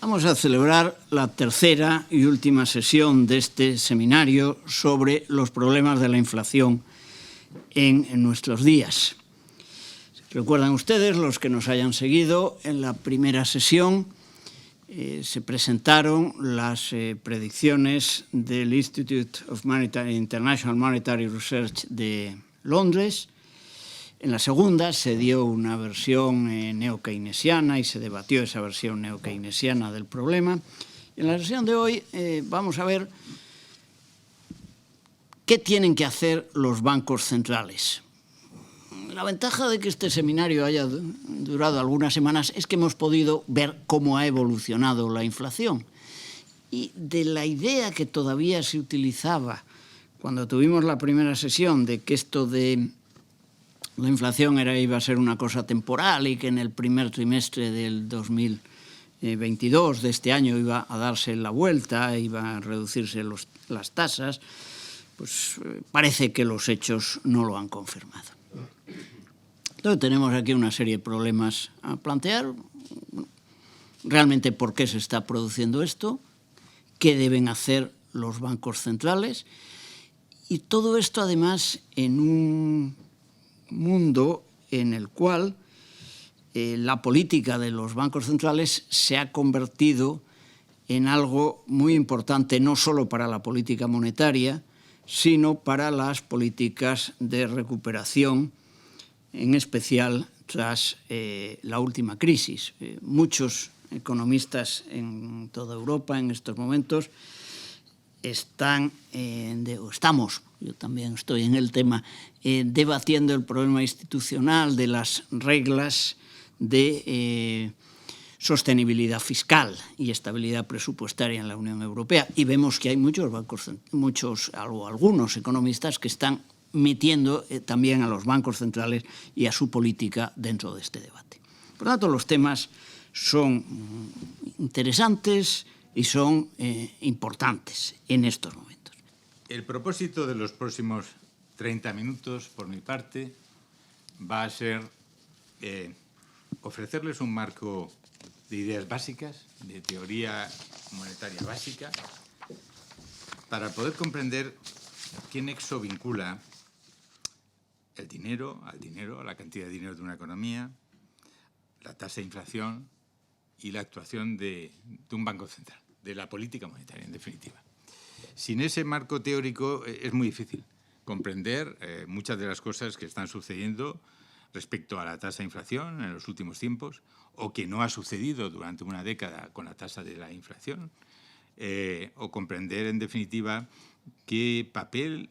Vamos a celebrar la tercera y última sesión de este seminario sobre los problemas de la inflación en nuestros días. Recuerdan ustedes, los que nos hayan seguido, en la primera sesión se presentaron las predicciones del Institute of International Monetary Research de Londres. En la segunda se dio una versión neo-keynesiana y se debatió esa versión neo-keynesiana del problema. En la sesión de hoy vamos a ver qué tienen que hacer los bancos centrales. La ventaja de que este seminario haya durado algunas semanas es que hemos podido ver cómo ha evolucionado la inflación. Y de la idea que todavía se utilizaba cuando tuvimos la primera sesión de que esto de la inflación iba a ser una cosa temporal y que en el primer trimestre del 2022 de este año iba a darse la vuelta, iba a reducirse las tasas, pues parece que los hechos no lo han confirmado. Entonces tenemos aquí una serie de problemas a plantear. Realmente, ¿por qué se está produciendo esto? ¿Qué deben hacer los bancos centrales? Y todo esto, además, en un mundo en el cual la política de los bancos centrales se ha convertido en algo muy importante, no solo para la política monetaria, sino para las políticas de recuperación, en especial tras la última crisis. Muchos economistas en toda Europa en estos momentos estamos, yo también estoy en el tema, debatiendo el problema institucional de las reglas de sostenibilidad fiscal y estabilidad presupuestaria en la Unión Europea. Y vemos que hay algunos economistas que están metiendo también a los bancos centrales y a su política dentro de este debate. Por lo tanto, los temas son interesantes y son importantes en estos momentos. El propósito de los próximos 30 minutos, por mi parte, va a ser ofrecerles un marco de ideas básicas, de teoría monetaria básica, para poder comprender qué nexo vincula el dinero, a la cantidad de dinero de una economía, la tasa de inflación y la actuación de un banco central, de la política monetaria, en definitiva. Sin ese marco teórico es muy difícil comprender muchas de las cosas que están sucediendo respecto a la tasa de inflación en los últimos tiempos, o que no ha sucedido durante una década con la tasa de la inflación, o comprender, en definitiva, qué papel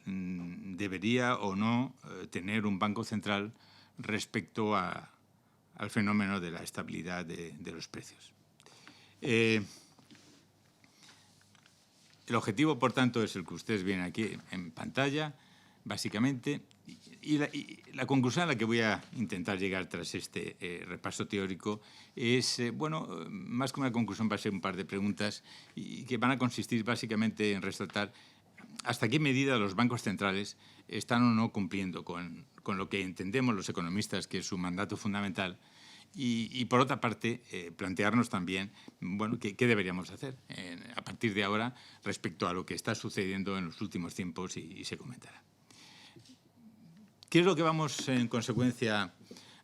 debería o no tener un banco central respecto al fenómeno de la estabilidad de los precios. El objetivo, por tanto, es el que ustedes ven aquí en pantalla, básicamente, y la conclusión a la que voy a intentar llegar tras este repaso teórico es, más que una conclusión, va a ser un par de preguntas y que van a consistir básicamente en resaltar hasta qué medida los bancos centrales están o no cumpliendo con lo que entendemos los economistas que es su mandato fundamental. Y por otra parte, plantearnos también qué deberíamos hacer a partir de ahora respecto a lo que está sucediendo en los últimos tiempos y se comentará. ¿Qué es lo que vamos, en consecuencia, a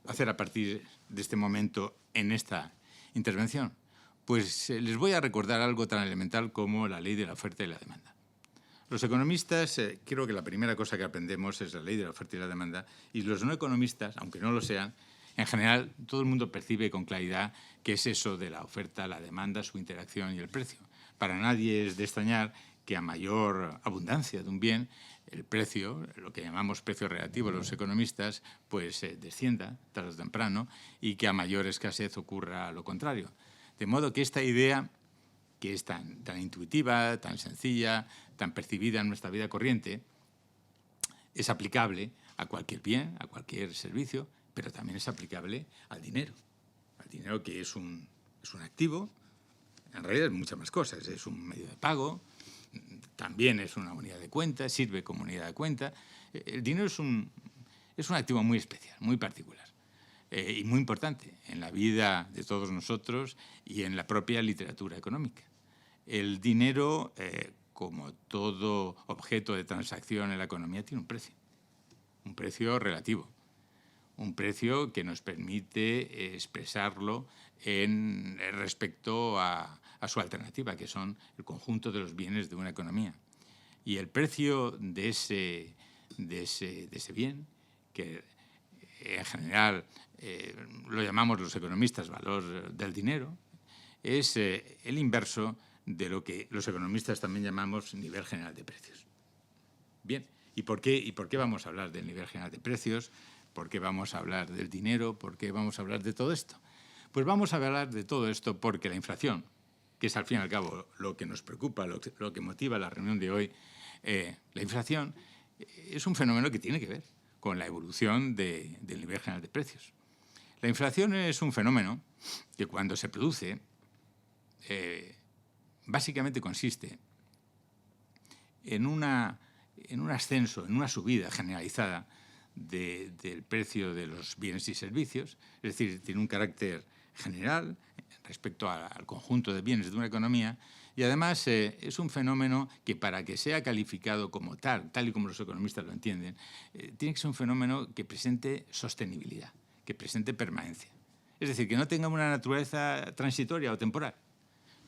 hacer a partir de este momento en esta intervención? Pues les voy a recordar algo tan elemental como la ley de la oferta y la demanda. Los economistas, creo que la primera cosa que aprendemos es la ley de la oferta y la demanda, y los no economistas, aunque no lo sean, en general, todo el mundo percibe con claridad qué es eso de la oferta, la demanda, su interacción y el precio. Para nadie es de extrañar que a mayor abundancia de un bien, el precio, lo que llamamos precio relativo los economistas, pues descienda tarde o temprano y que a mayor escasez ocurra lo contrario. De modo que esta idea, que es tan intuitiva, tan sencilla, tan percibida en nuestra vida corriente, es aplicable a cualquier bien, a cualquier servicio, pero también es aplicable al dinero que es un activo, en realidad es muchas más cosas, es un medio de pago, también es una unidad de cuenta, sirve como unidad de cuenta. El dinero es un activo muy especial, muy particular. y muy importante en la vida de todos nosotros y en la propia literatura económica. El dinero, como todo objeto de transacción en la economía, tiene un precio relativo, un precio que nos permite expresarlo respecto a su alternativa, que son el conjunto de los bienes de una economía. Y el precio de ese bien, que en general lo llamamos los economistas valor del dinero, es el inverso de lo que los economistas también llamamos nivel general de precios. Bien, ¿y por qué vamos a hablar del nivel general de precios? ¿Por qué vamos a hablar del dinero? ¿Por qué vamos a hablar de todo esto? Pues vamos a hablar de todo esto porque la inflación, que es al fin y al cabo lo que nos preocupa, lo que motiva la reunión de hoy, la inflación es un fenómeno que tiene que ver con la evolución del nivel general de precios. La inflación es un fenómeno que cuando se produce básicamente consiste en un ascenso, en una subida generalizada del precio de los bienes y servicios, es decir, tiene un carácter general respecto al conjunto de bienes de una economía y además es un fenómeno que para que sea calificado como tal y como los economistas lo entienden, tiene que ser un fenómeno que presente sostenibilidad, que presente permanencia. Es decir, que no tenga una naturaleza transitoria o temporal.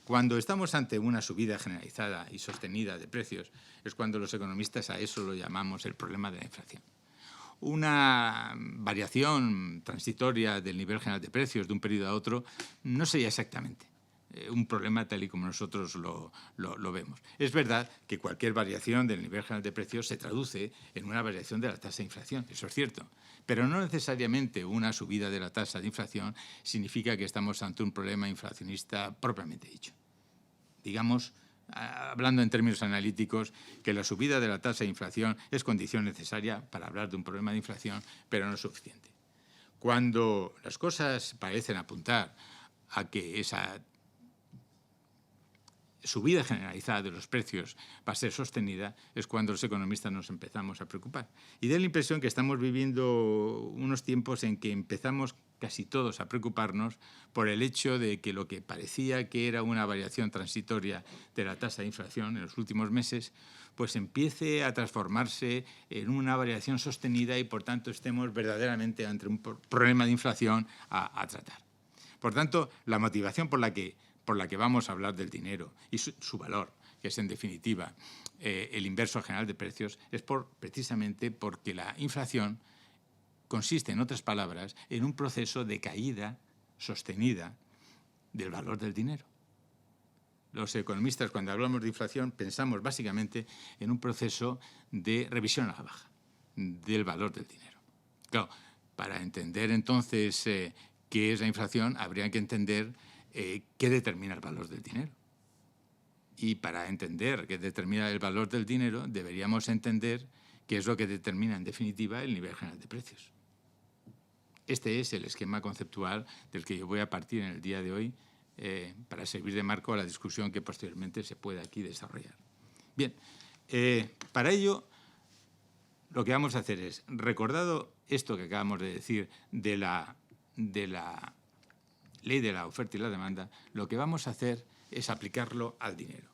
Cuando estamos ante una subida generalizada y sostenida de precios, es cuando los economistas a eso lo llamamos el problema de la inflación. Una variación transitoria del nivel general de precios de un periodo a otro no sería exactamente un problema tal y como nosotros lo vemos. Es verdad que cualquier variación del nivel general de precios se traduce en una variación de la tasa de inflación, eso es cierto, pero no necesariamente una subida de la tasa de inflación significa que estamos ante un problema inflacionista propiamente dicho. Digamos, hablando en términos analíticos, que la subida de la tasa de inflación es condición necesaria para hablar de un problema de inflación, pero no es suficiente. Cuando las cosas parecen apuntar a que esa subida generalizada de los precios va a ser sostenida, es cuando los economistas nos empezamos a preocupar. Y da la impresión que estamos viviendo unos tiempos en que empezamos casi todos a preocuparnos por el hecho de que lo que parecía que era una variación transitoria de la tasa de inflación en los últimos meses, pues empiece a transformarse en una variación sostenida y, por tanto, estemos verdaderamente ante un problema de inflación a tratar. Por tanto, la motivación por la que vamos a hablar del dinero y su valor, que es en definitiva el inverso general de precios, es precisamente porque la inflación consiste, en otras palabras, en un proceso de caída sostenida del valor del dinero. Los economistas, cuando hablamos de inflación, pensamos básicamente en un proceso de revisión a la baja del valor del dinero. Claro, para entender entonces qué es la inflación, habría que entender qué determina el valor del dinero. Y para entender qué determina el valor del dinero, deberíamos entender qué es lo que determina, en definitiva, el nivel general de precios. Este es el esquema conceptual del que yo voy a partir en el día de hoy para servir de marco a la discusión que posteriormente se pueda aquí desarrollar. Bien, para ello lo que vamos a hacer es, recordado esto que acabamos de decir de la ley de la oferta y la demanda, lo que vamos a hacer es aplicarlo al dinero.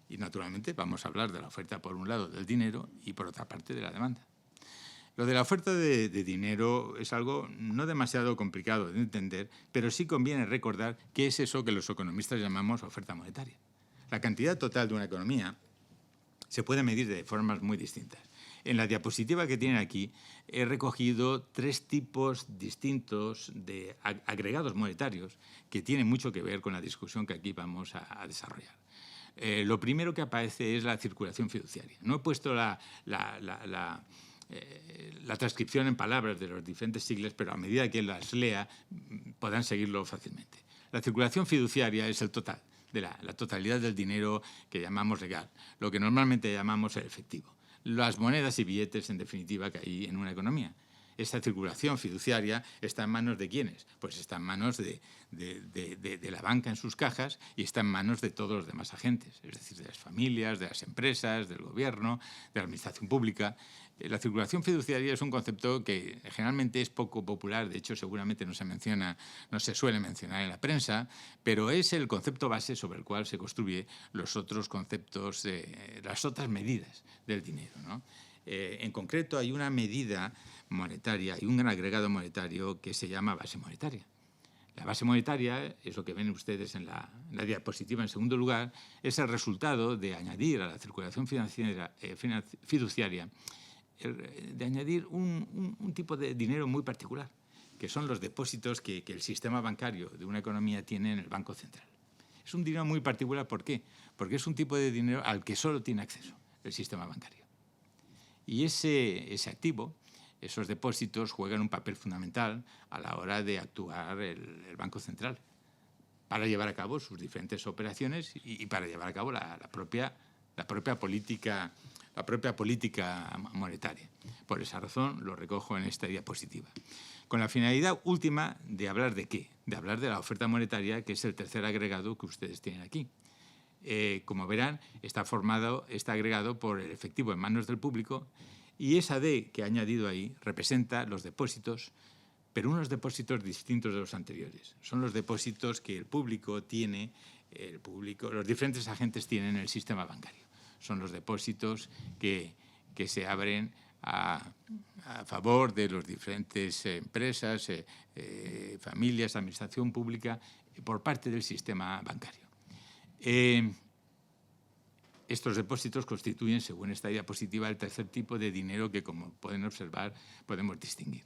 Y, naturalmente, vamos a hablar de la oferta, por un lado, del dinero y, por otra parte, de la demanda. Lo de la oferta de dinero es algo no demasiado complicado de entender, pero sí conviene recordar qué es eso que los economistas llamamos oferta monetaria. La cantidad total de una economía se puede medir de formas muy distintas. En la diapositiva que tienen aquí he recogido 3 tipos distintos de agregados monetarios que tienen mucho que ver con la discusión que aquí vamos a desarrollar. Lo primero que aparece es la circulación fiduciaria. No he puesto la transcripción en palabras de los diferentes siglas, pero a medida que las lea podrán seguirlo fácilmente. La circulación fiduciaria es el total, de la totalidad del dinero que llamamos legal, lo que normalmente llamamos el efectivo. Las monedas y billetes, en definitiva, que hay en una economía. esa circulación fiduciaria está en manos de ¿quiénes? Pues está en manos de la banca en sus cajas y está en manos de todos los demás agentes, es decir, de las familias, de las empresas, del gobierno, de la administración pública. La circulación fiduciaria es un concepto que generalmente es poco popular, de hecho seguramente no se suele mencionar en la prensa, pero es el concepto base sobre el cual se construye los otros conceptos, las otras medidas del dinero, ¿no? En concreto hay una medida monetaria y un agregado monetario que se llama base monetaria. La base monetaria, es lo que ven ustedes en la diapositiva en segundo lugar, es el resultado de añadir a la circulación fiduciaria, de añadir un tipo de dinero muy particular, que son los depósitos que el sistema bancario de una economía tiene en el Banco Central. Es un dinero muy particular, ¿por qué? Porque es un tipo de dinero al que solo tiene acceso el sistema bancario. Y ese activo, esos depósitos, juegan un papel fundamental a la hora de actuar el Banco Central para llevar a cabo sus diferentes operaciones y para llevar a cabo la propia política monetaria. Por esa razón lo recojo en esta diapositiva. Con la finalidad última de hablar de ¿qué? De hablar de la oferta monetaria, que es el tercer agregado que ustedes tienen aquí. Como verán, está agregado por el efectivo en manos del público y esa D que he añadido ahí representa los depósitos, pero unos depósitos distintos de los anteriores. Son los depósitos que el público tiene, los diferentes agentes tienen en el sistema bancario. Son los depósitos que se abren a favor de las diferentes empresas, familias, administración pública, por parte del sistema bancario. Estos depósitos constituyen, según esta diapositiva, el tercer tipo de dinero que, como pueden observar, podemos distinguir.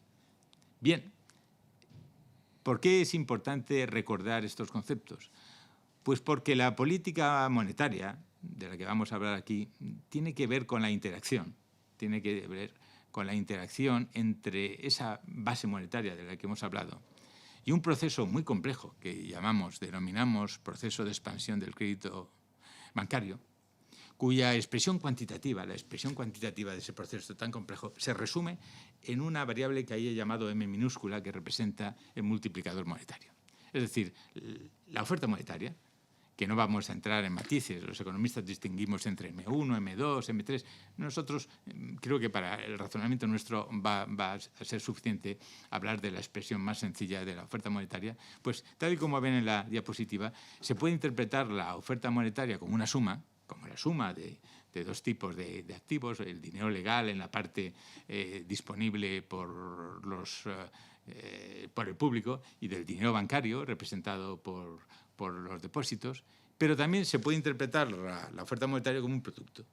Bien, ¿por qué es importante recordar estos conceptos? Pues porque la política monetaria, de la que vamos a hablar aquí, tiene que ver con la interacción. Tiene que ver con la interacción entre esa base monetaria de la que hemos hablado y un proceso muy complejo que denominamos proceso de expansión del crédito bancario, cuya expresión cuantitativa, la expresión cuantitativa de ese proceso tan complejo, se resume en una variable que ahí he llamado M minúscula, que representa el multiplicador monetario. Es decir, la oferta monetaria, que no vamos a entrar en matices, los economistas distinguimos entre M1, M2, M3. Nosotros creo que para el razonamiento nuestro va a ser suficiente hablar de la expresión más sencilla de la oferta monetaria. Pues tal y como ven en la diapositiva, se puede interpretar la oferta monetaria como una suma, como la suma de dos tipos de activos, el dinero legal en la parte disponible por el público y del dinero bancario representado por los depósitos, pero también se puede interpretar la oferta monetaria como un producto,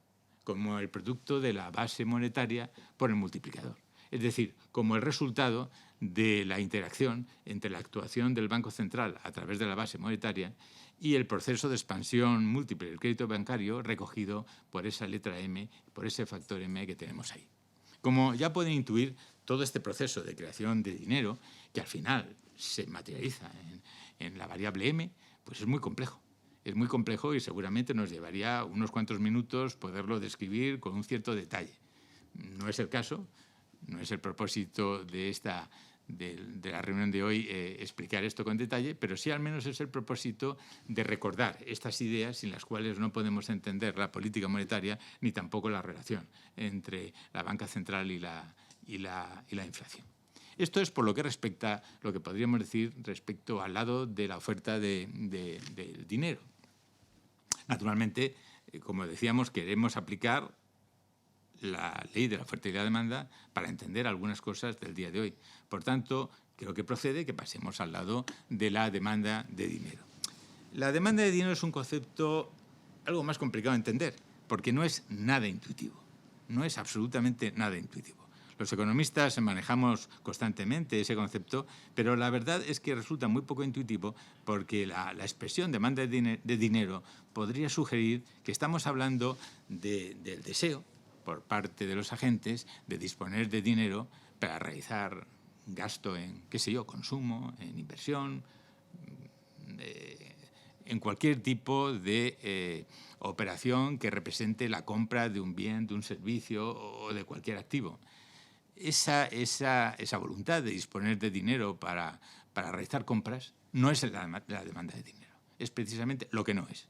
como el producto de la base monetaria por el multiplicador. Es decir, como el resultado de la interacción entre la actuación del Banco Central a través de la base monetaria y el proceso de expansión múltiple del crédito bancario recogido por esa letra M, por ese factor M que tenemos ahí. Como ya pueden intuir, todo este proceso de creación de dinero, que al final se materializa en la variable M, pues es muy complejo. Es muy complejo y seguramente nos llevaría unos cuantos minutos poderlo describir con un cierto detalle. No es el caso, no es el propósito de la reunión de hoy explicar esto con detalle, pero sí al menos es el propósito de recordar estas ideas sin las cuales no podemos entender la política monetaria ni tampoco la relación entre la banca central y la inflación. Esto es por lo que respecta, lo que podríamos decir respecto al lado de la oferta del dinero. Naturalmente, como decíamos, queremos aplicar la ley de la oferta y la demanda para entender algunas cosas del día de hoy. Por tanto, creo que procede que pasemos al lado de la demanda de dinero. La demanda de dinero es un concepto algo más complicado de entender, porque no es nada intuitivo, no es absolutamente nada intuitivo. Los economistas manejamos constantemente ese concepto, pero la verdad es que resulta muy poco intuitivo porque la expresión demanda de dinero podría sugerir que estamos hablando del deseo por parte de los agentes de disponer de dinero para realizar gasto en, consumo, en inversión, en cualquier tipo de operación que represente la compra de un bien, de un servicio o de cualquier activo. esa voluntad de disponer de dinero para realizar compras no es la demanda de dinero. Es precisamente lo que no es.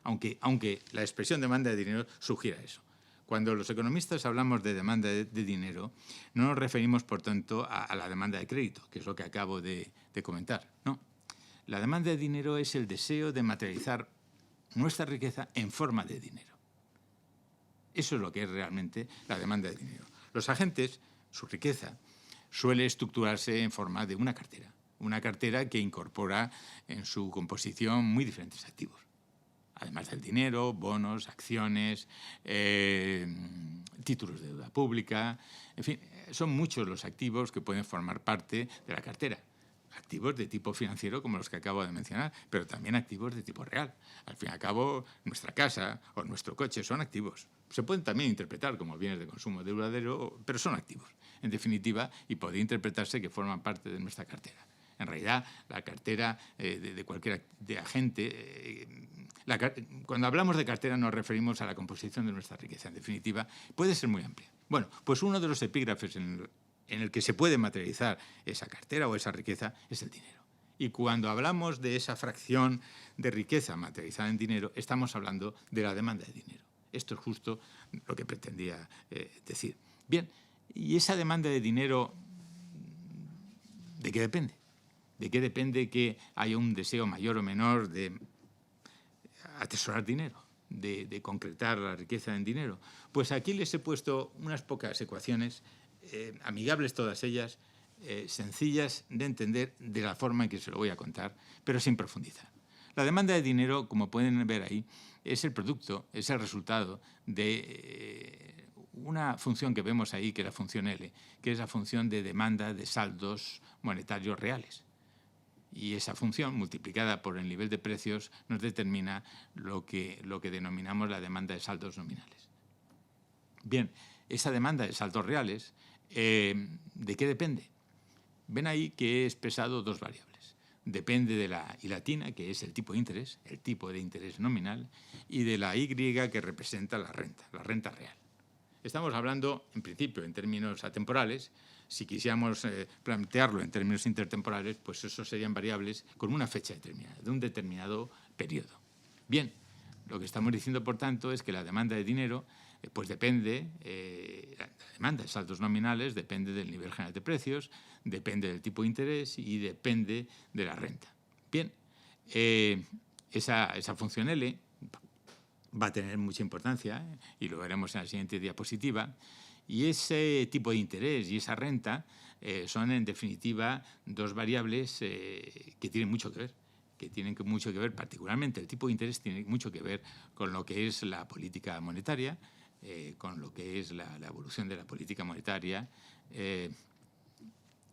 Aunque la expresión demanda de dinero sugiera eso. Cuando los economistas hablamos de demanda de dinero, no nos referimos, por tanto, a la demanda de crédito, que es lo que acabo de comentar. No. La demanda de dinero es el deseo de materializar nuestra riqueza en forma de dinero. Eso es lo que es realmente la demanda de dinero. Los agentes, su riqueza, suele estructurarse en forma de una cartera que incorpora en su composición muy diferentes activos. Además del dinero, bonos, acciones, títulos de deuda pública, en fin, son muchos los activos que pueden formar parte de la cartera. Activos de tipo financiero, como los que acabo de mencionar, pero también activos de tipo real. Al fin y al cabo, nuestra casa o nuestro coche son activos. Se pueden también interpretar como bienes de consumo duradero, pero son activos, en definitiva, y podría interpretarse que forman parte de nuestra cartera. En realidad, la cartera de cualquier agente... cuando hablamos de cartera nos referimos a la composición de nuestra riqueza. En definitiva, puede ser muy amplia. Bueno, pues uno de los epígrafes en el que se puede materializar esa cartera o esa riqueza es el dinero. Y cuando hablamos de esa fracción de riqueza materializada en dinero, estamos hablando de la demanda de dinero. Esto es justo lo que pretendía decir. Bien, ¿y esa demanda de dinero de qué depende? ¿De qué depende que haya un deseo mayor o menor de atesorar dinero, de concretar la riqueza en dinero? Pues aquí les he puesto unas pocas ecuaciones, amigables todas ellas, sencillas de entender de la forma en que se lo voy a contar, pero sin profundizar. La demanda de dinero, como pueden ver ahí, es el producto, es el resultado de una función que vemos ahí, que es la función L, que es la función de demanda de saldos monetarios reales. Y esa función, multiplicada por el nivel de precios, nos determina lo que denominamos la demanda de saldos nominales. Bien, esa demanda de saldos reales, ¿de qué depende? Ven ahí que he expresado dos variables. Depende de la I latina, que es el tipo de interés nominal, y de la Y, que representa la renta real. Estamos hablando, en principio, en términos atemporales. Si quisiéramos plantearlo en términos intertemporales, pues eso serían variables con una fecha determinada, de un determinado periodo. Bien, lo que estamos diciendo, por tanto, es que la demanda de dinero pues depende, la demanda de saldos nominales depende del nivel general de precios, depende del tipo de interés y depende de la renta. Bien, esa función L va a tener mucha importancia, y lo veremos en la siguiente diapositiva. Y ese tipo de interés y esa renta son, en definitiva, dos variables que tienen mucho que ver, particularmente el tipo de interés tiene mucho que ver con lo que es la política monetaria, con lo que es la evolución de la política monetaria,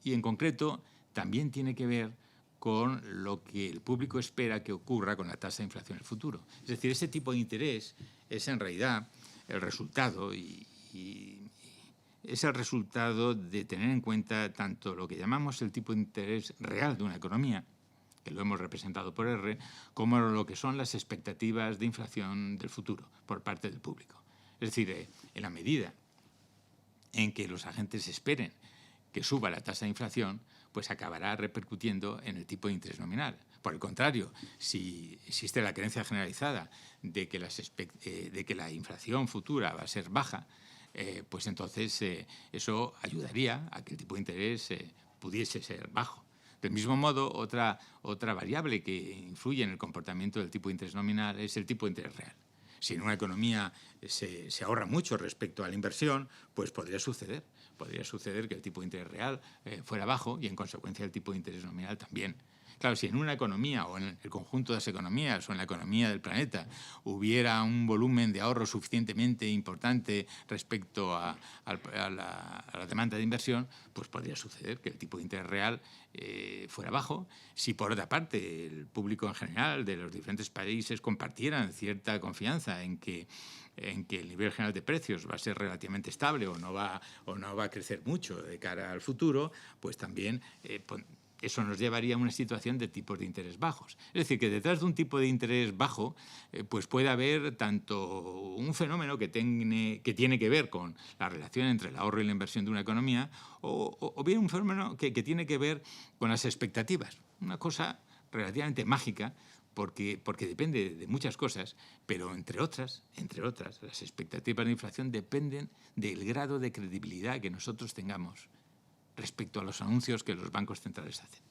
y en concreto también tiene que ver con lo que el público espera que ocurra con la tasa de inflación en el futuro. Es decir, ese tipo de interés es en realidad el resultado es el resultado de tener en cuenta tanto lo que llamamos el tipo de interés real de una economía, que lo hemos representado por R, como lo que son las expectativas de inflación del futuro por parte del público. Es decir, en la medida en que los agentes esperen que suba la tasa de inflación, pues acabará repercutiendo en el tipo de interés nominal. Por el contrario, si existe la creencia generalizada de que la inflación futura va a ser baja, pues entonces eso ayudaría a que el tipo de interés pudiese ser bajo. Del mismo modo, otra variable que influye en el comportamiento del tipo de interés nominal es el tipo de interés real. Si en una economía se ahorra mucho respecto a la inversión, pues podría suceder que el tipo de interés real fuera bajo y, en consecuencia, el tipo de interés nominal también. Claro, si en una economía o en el conjunto de las economías o en la economía del planeta hubiera un volumen de ahorro suficientemente importante respecto a la demanda de inversión, pues podría suceder que el tipo de interés real fuera bajo. Si, por otra parte, el público en general de los diferentes países compartieran cierta confianza en que el nivel general de precios va a ser relativamente estable o no va a crecer mucho de cara al futuro, pues también eso nos llevaría a una situación de tipos de interés bajos. Es decir, que detrás de un tipo de interés bajo pues puede haber tanto un fenómeno que tiene que ver con la relación entre el ahorro y la inversión de una economía o bien un fenómeno que tiene que ver con las expectativas. Una cosa relativamente mágica porque depende de muchas cosas, pero entre otras, las expectativas de inflación dependen del grado de credibilidad que nosotros tengamos respecto a los anuncios que los bancos centrales hacen.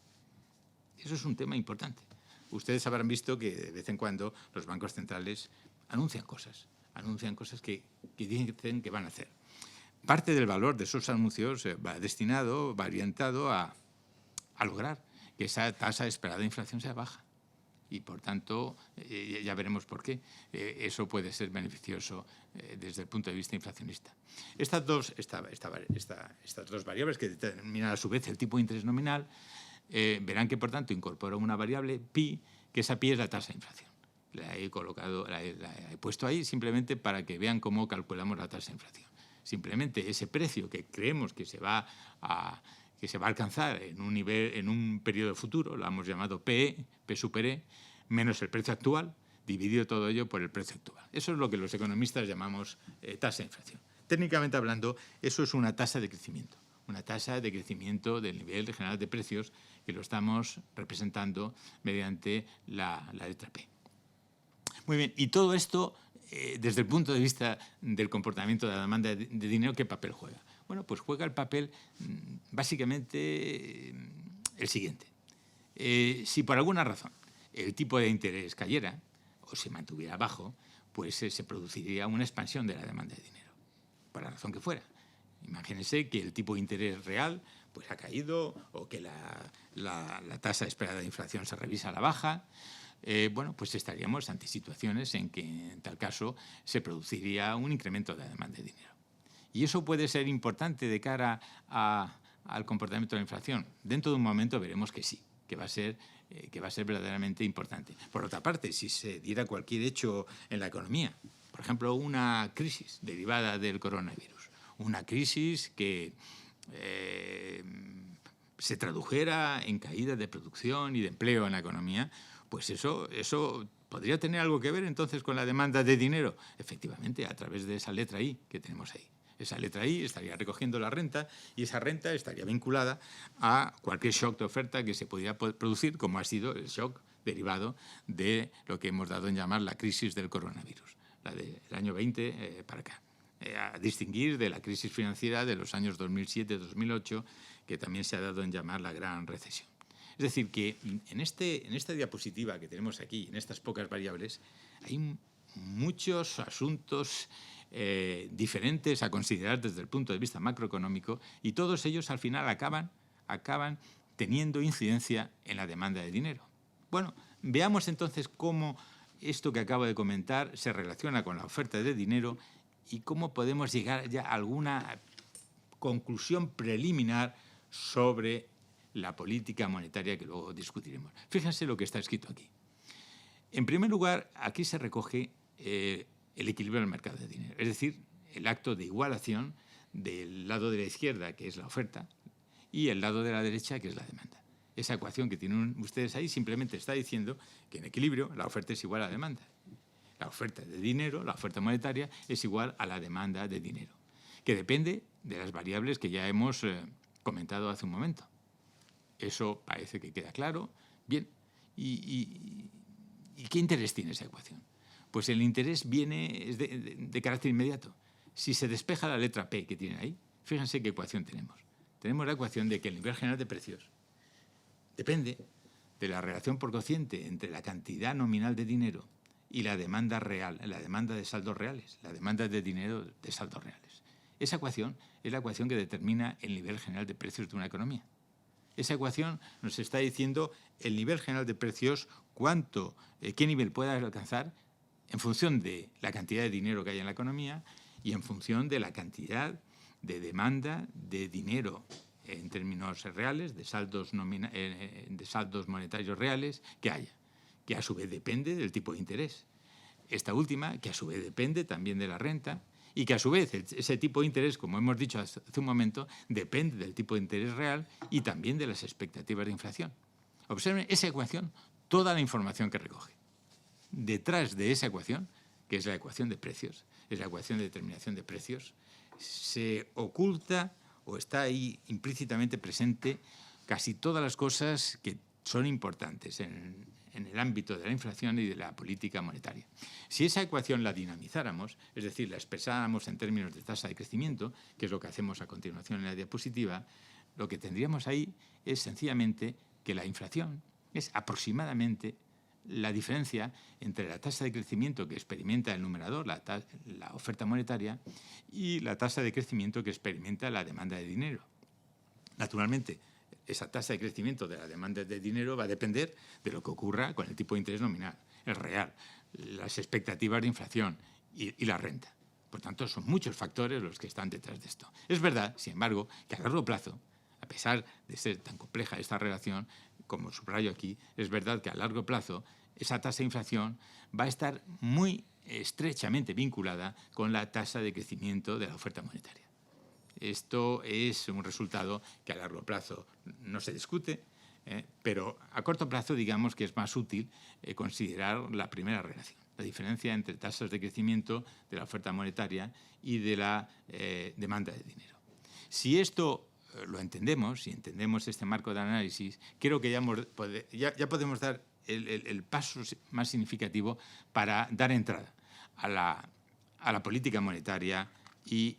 Eso es un tema importante. Ustedes habrán visto que de vez en cuando los bancos centrales anuncian cosas que dicen que van a hacer. Parte del valor de esos anuncios va orientado a lograr que esa tasa esperada de inflación sea baja. Y, por tanto, ya veremos por qué eso puede ser beneficioso desde el punto de vista inflacionista. Estas dos variables que determinan a su vez el tipo de interés nominal verán que, por tanto, incorpora una variable pi, que esa pi es la tasa de inflación. La he puesto ahí simplemente para que vean cómo calculamos la tasa de inflación. Simplemente ese precio que creemos que se va a alcanzar en un periodo futuro, lo hemos llamado P super E, menos el precio actual, dividido todo ello por el precio actual. Eso es lo que los economistas llamamos tasa de inflación. Técnicamente hablando, eso es una tasa de crecimiento del nivel general de precios, que lo estamos representando mediante la letra P. Muy bien, y todo esto, desde el punto de vista del comportamiento de la demanda de dinero, ¿qué papel juega? Bueno, pues juega el papel básicamente el siguiente. Si por alguna razón el tipo de interés cayera o se mantuviera bajo, pues se produciría una expansión de la demanda de dinero, por la razón que fuera. Imagínense que el tipo de interés real pues ha caído o que la tasa esperada de inflación se revisa a la baja. Bueno, pues estaríamos ante situaciones en que, en tal caso, se produciría un incremento de la demanda de dinero. Y eso puede ser importante de cara al comportamiento de la inflación. Dentro de un momento veremos que sí, que va a ser verdaderamente importante. Por otra parte, si se diera cualquier hecho en la economía, por ejemplo, una crisis derivada del coronavirus, una crisis que se tradujera en caída de producción y de empleo en la economía, pues eso podría tener algo que ver entonces con la demanda de dinero. Efectivamente, a través de esa letra I que tenemos ahí. Esa letra I estaría recogiendo la renta y esa renta estaría vinculada a cualquier shock de oferta que se pudiera producir, como ha sido el shock derivado de lo que hemos dado en llamar la crisis del coronavirus, la del año 20 para acá. A distinguir de la crisis financiera de los años 2007-2008, que también se ha dado en llamar la gran recesión. Es decir, que en esta diapositiva que tenemos aquí, en estas pocas variables, hay muchos asuntos diferentes a considerar desde el punto de vista macroeconómico, y todos ellos al final acaban teniendo incidencia en la demanda de dinero. Bueno, veamos entonces cómo esto que acabo de comentar se relaciona con la oferta de dinero y cómo podemos llegar ya a alguna conclusión preliminar sobre la política monetaria que luego discutiremos. Fíjense lo que está escrito aquí. En primer lugar, aquí se recoge el equilibrio del mercado de dinero, es decir, el acto de igualación del lado de la izquierda, que es la oferta, y el lado de la derecha, que es la demanda. Esa ecuación que tienen ustedes ahí simplemente está diciendo que en equilibrio la oferta es igual a la demanda. La oferta de dinero, la oferta monetaria, es igual a la demanda de dinero, que depende de las variables que ya hemos comentado hace un momento. Eso parece que queda claro. Bien, ¿y qué interés tiene esa ecuación? Pues el interés es de carácter inmediato. Si se despeja la letra P que tienen ahí, fíjense qué ecuación tenemos. Tenemos la ecuación de que el nivel general de precios depende de la relación por cociente entre la cantidad nominal de dinero y la demanda real, la demanda de saldos reales, la demanda de dinero de saldos reales. Esa ecuación es la ecuación que determina el nivel general de precios de una economía. Esa ecuación nos está diciendo el nivel general de precios, qué nivel puede alcanzar en función de la cantidad de dinero que hay en la economía y en función de la cantidad de demanda de dinero en términos reales, de saldos monetarios reales que haya, que a su vez depende del tipo de interés. Esta última, que a su vez depende también de la renta y que a su vez ese tipo de interés, como hemos dicho hace un momento, depende del tipo de interés real y también de las expectativas de inflación. Observen esa ecuación, toda la información que recoge. Detrás de esa ecuación, que es la ecuación de precios, es la ecuación de determinación de precios, se oculta o está ahí implícitamente presente casi todas las cosas que son importantes en el ámbito de la inflación y de la política monetaria. Si esa ecuación la dinamizáramos, es decir, la expresáramos en términos de tasa de crecimiento, que es lo que hacemos a continuación en la diapositiva, lo que tendríamos ahí es sencillamente que la inflación es aproximadamente la diferencia entre la tasa de crecimiento que experimenta el numerador, la oferta monetaria, y la tasa de crecimiento que experimenta la demanda de dinero. Naturalmente, esa tasa de crecimiento de la demanda de dinero va a depender de lo que ocurra con el tipo de interés nominal, el real, las expectativas de inflación y la renta. Por tanto, son muchos factores los que están detrás de esto. Es verdad, sin embargo, que a largo plazo, a pesar de ser tan compleja esta relación, como subrayo aquí, es verdad que a largo plazo esa tasa de inflación va a estar muy estrechamente vinculada con la tasa de crecimiento de la oferta monetaria. Esto es un resultado que a largo plazo no se discute, pero a corto plazo digamos que es más útil considerar la primera relación, la diferencia entre tasas de crecimiento de la oferta monetaria y de la demanda de dinero. Si esto lo entendemos, si entendemos este marco de análisis, creo que ya podemos dar el paso más significativo para dar entrada a la política monetaria y,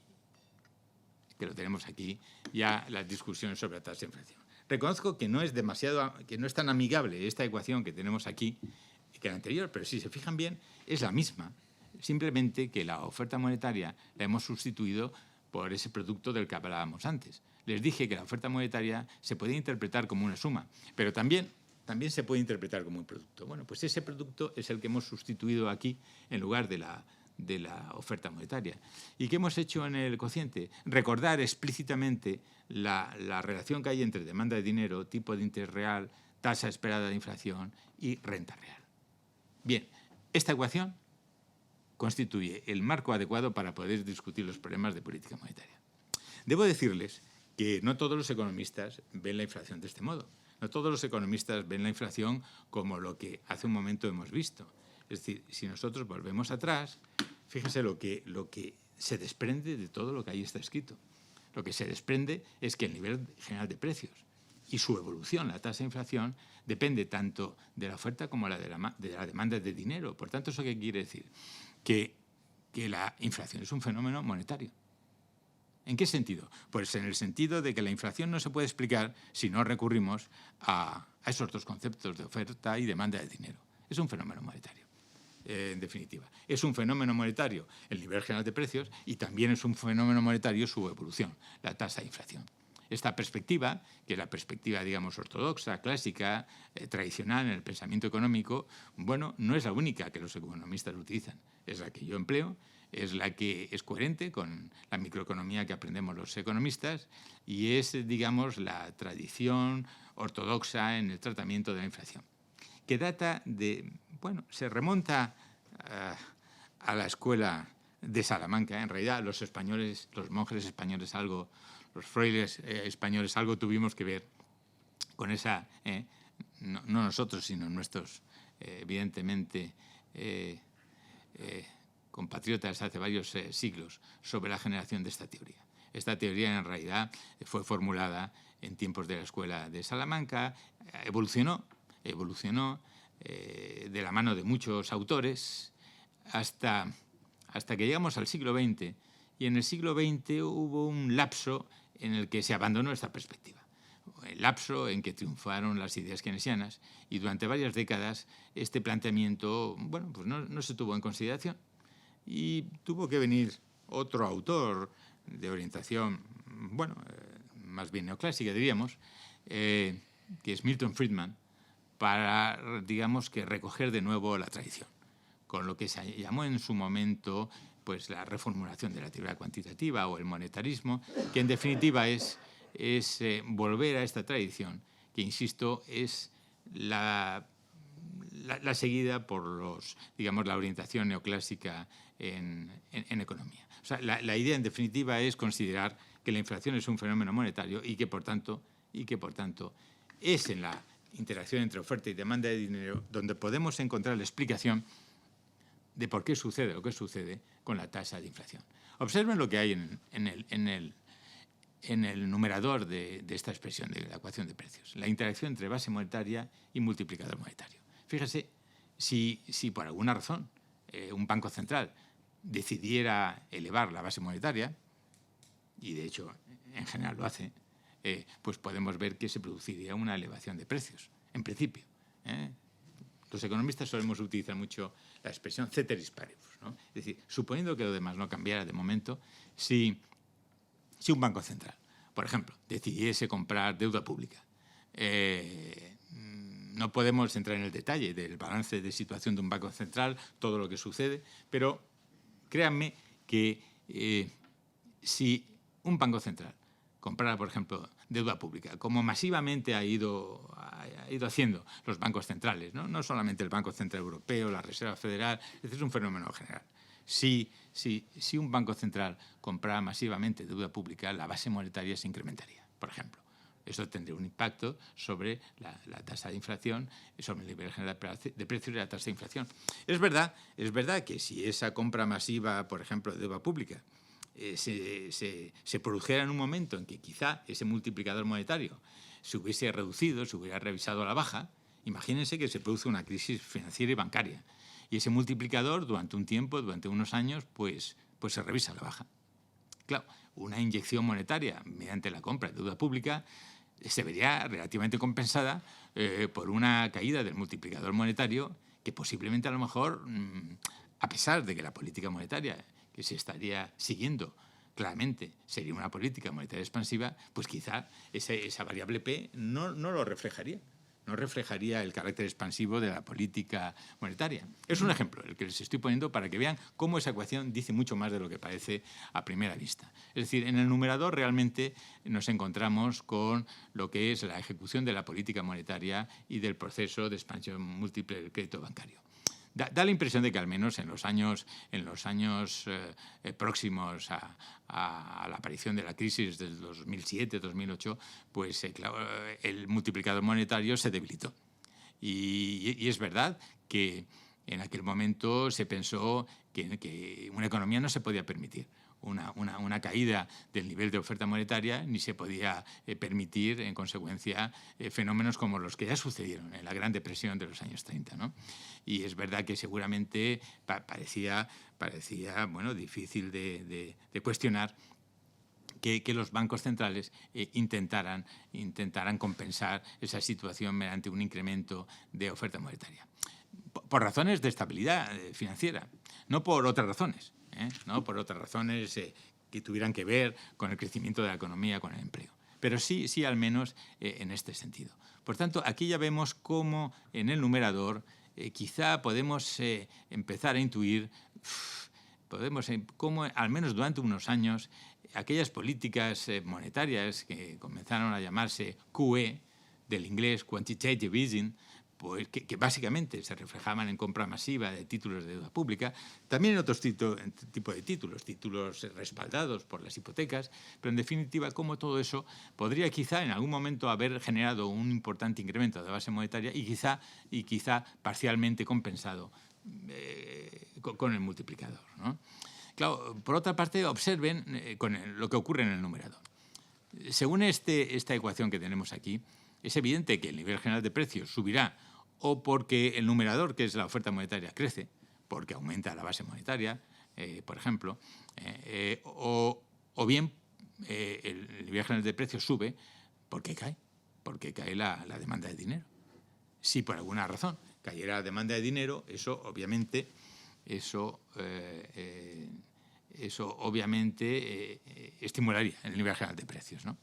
que lo tenemos aquí, ya las discusiones sobre la tasa de inflación. Reconozco que no es tan amigable esta ecuación que tenemos aquí que la anterior, pero si se fijan bien, es la misma, simplemente que la oferta monetaria la hemos sustituido por ese producto del que hablábamos antes. Les dije que la oferta monetaria se puede interpretar como una suma, pero también se puede interpretar como un producto. Bueno, pues ese producto es el que hemos sustituido aquí en lugar de la oferta monetaria. ¿Y qué hemos hecho en el cociente? Recordar explícitamente la relación que hay entre demanda de dinero, tipo de interés real, tasa esperada de inflación y renta real. Bien, esta ecuación constituye el marco adecuado para poder discutir los problemas de política monetaria. Debo decirles que no todos los economistas ven la inflación de este modo. No todos los economistas ven la inflación como lo que hace un momento hemos visto. Es decir, si nosotros volvemos atrás, fíjese lo que se desprende de todo lo que ahí está escrito. Lo que se desprende es que el nivel general de precios y su evolución, la tasa de inflación, depende tanto de la oferta como de la demanda de dinero. Por tanto, ¿eso qué quiere decir? Que la inflación es un fenómeno monetario. ¿En qué sentido? Pues en el sentido de que la inflación no se puede explicar si no recurrimos a esos dos conceptos de oferta y demanda de dinero. Es un fenómeno monetario, en definitiva. Es un fenómeno monetario el nivel general de precios y también es un fenómeno monetario su evolución, la tasa de inflación. Esta perspectiva, que es la perspectiva, digamos, ortodoxa, clásica, tradicional en el pensamiento económico, bueno, no es la única que los economistas utilizan. Es la que yo empleo, es la que es coherente con la microeconomía que aprendemos los economistas y es, digamos, la tradición ortodoxa en el tratamiento de la inflación, que data de, bueno, se remonta a la escuela de Salamanca. En realidad, los españoles, los monjes españoles algo, los frailes españoles algo tuvimos que ver con esa, no nosotros, sino nuestros, evidentemente, compatriotas hace varios siglos, sobre la generación de esta teoría. Esta teoría, en realidad, fue formulada en tiempos de la escuela de Salamanca, evolucionó de la mano de muchos autores hasta que llegamos al siglo XX, y en el siglo XX hubo un lapso en el que se abandonó esta perspectiva. El lapso en que triunfaron las ideas keynesianas y durante varias décadas este planteamiento, bueno, pues no se tuvo en consideración y tuvo que venir otro autor de orientación, bueno, más bien neoclásica, diríamos, que es Milton Friedman, para, digamos, que recoger de nuevo la tradición, con lo que se llamó en su momento pues la reformulación de la teoría cuantitativa o el monetarismo, que en definitiva es volver a esta tradición, que, insisto, es la la seguida por la orientación neoclásica en economía. O sea, la idea, en definitiva, es considerar que la inflación es un fenómeno monetario y que, por tanto, es en la interacción entre oferta y demanda de dinero donde podemos encontrar la explicación de por qué sucede lo que sucede con la tasa de inflación. Observen lo que hay en el numerador de esta expresión de la ecuación de precios, la interacción entre base monetaria y multiplicador monetario. Fíjese, si por alguna razón un banco central decidiera elevar la base monetaria, y de hecho en general lo hace, pues podemos ver que se produciría una elevación de precios, en principio. Los economistas solemos utilizar mucho la expresión ceteris paribus, ¿no? Es decir, suponiendo que lo demás no cambiara de momento, si un banco central, por ejemplo, decidiese comprar deuda pública, no podemos entrar en el detalle del balance de situación de un banco central, todo lo que sucede, pero créanme que si un banco central comprara, por ejemplo, deuda pública, como masivamente ha ido haciendo los bancos centrales, no solamente el Banco Central Europeo, la Reserva Federal, este es un fenómeno general. Si un banco central comprara masivamente deuda pública, la base monetaria se incrementaría, por ejemplo. Eso tendría un impacto sobre la tasa de inflación, sobre el nivel general de precios y la tasa de inflación. Es verdad que si esa compra masiva, por ejemplo, de deuda pública, se produjera en un momento en que quizá ese multiplicador monetario se hubiese reducido, se hubiera revisado a la baja, imagínense que se produce una crisis financiera y bancaria. Y ese multiplicador, durante un tiempo, durante unos años, pues se revisa a la baja. Claro, una inyección monetaria mediante la compra de deuda pública se vería relativamente compensada por una caída del multiplicador monetario que posiblemente a lo mejor, a pesar de que la política monetaria que se estaría siguiendo claramente sería una política monetaria expansiva, pues quizá esa variable P no lo reflejaría. No reflejaría el carácter expansivo de la política monetaria. Es un ejemplo el que les estoy poniendo para que vean cómo esa ecuación dice mucho más de lo que parece a primera vista. Es decir, en el numerador realmente nos encontramos con lo que es la ejecución de la política monetaria y del proceso de expansión múltiple del crédito bancario. Da la impresión de que al menos en los años próximos a la aparición de la crisis del 2007-2008, pues el multiplicador monetario se debilitó. Y es verdad que en aquel momento se pensó que una economía no se podía permitir una caída del nivel de oferta monetaria, ni se podía permitir, en consecuencia, fenómenos como los que ya sucedieron en la Gran Depresión de los años 30, ¿no? Y es verdad que seguramente parecía difícil de cuestionar que los bancos centrales intentaran compensar esa situación mediante un incremento de oferta monetaria. Por razones de estabilidad financiera, no por otras razones. No por otras razones que tuvieran que ver con el crecimiento de la economía, con el empleo. Pero sí al menos en este sentido. Por tanto, aquí ya vemos cómo en el numerador quizá podemos empezar a intuir cómo, al menos durante unos años, aquellas políticas monetarias que comenzaron a llamarse QE, del inglés Quantitative Easing, pues que básicamente se reflejaban en compra masiva de títulos de deuda pública, también en otros tipos de títulos respaldados por las hipotecas, pero en definitiva, como todo eso podría quizá en algún momento haber generado un importante incremento de base monetaria y quizá parcialmente compensado con el multiplicador, ¿no? Claro, por otra parte, observen lo que ocurre en el numerador. Según esta ecuación que tenemos aquí, es evidente que el nivel general de precios subirá o porque el numerador, que es la oferta monetaria, crece, porque aumenta la base monetaria, por ejemplo, o bien el nivel general de precios sube porque cae la demanda de dinero. Si por alguna razón cayera la demanda de dinero, eso obviamente estimularía el nivel general de precios, ¿no?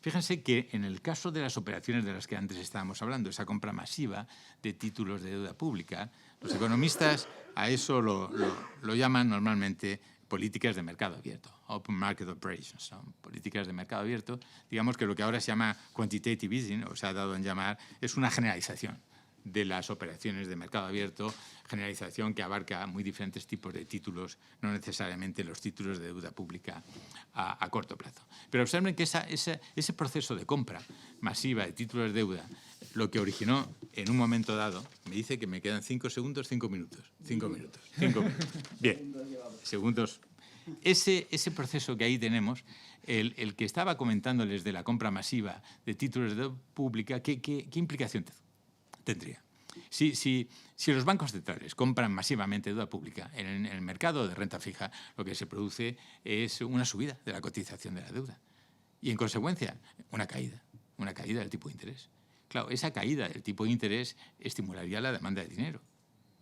Fíjense que en el caso de las operaciones de las que antes estábamos hablando, esa compra masiva de títulos de deuda pública, los economistas a eso lo llaman normalmente políticas de mercado abierto, open market operations, ¿no? Políticas de mercado abierto, digamos que lo que ahora se llama quantitative easing, o se ha dado en llamar, es una generalización de las operaciones de mercado abierto, generalización que abarca muy diferentes tipos de títulos, no necesariamente los títulos de deuda pública a corto plazo. Pero observen que ese proceso de compra masiva de títulos de deuda, lo que originó en un momento dado, me dice que me quedan 5 segundos, 5 minutos. 5 minutos. Bien, segundos. Ese proceso que ahí tenemos, el que estaba comentándoles de la compra masiva de títulos de deuda pública, ¿qué implicación tendría? Si los bancos centrales compran masivamente deuda pública en el mercado de renta fija, lo que se produce es una subida de la cotización de la deuda y, en consecuencia, una caída del tipo de interés. Claro, esa caída del tipo de interés estimularía la demanda de dinero,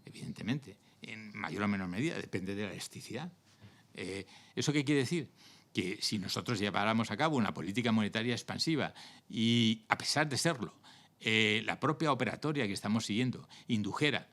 evidentemente, en mayor o menor medida, depende de la elasticidad. ¿Eso qué quiere decir? Que si nosotros lleváramos a cabo una política monetaria expansiva y, a pesar de serlo, la propia operatoria que estamos siguiendo indujera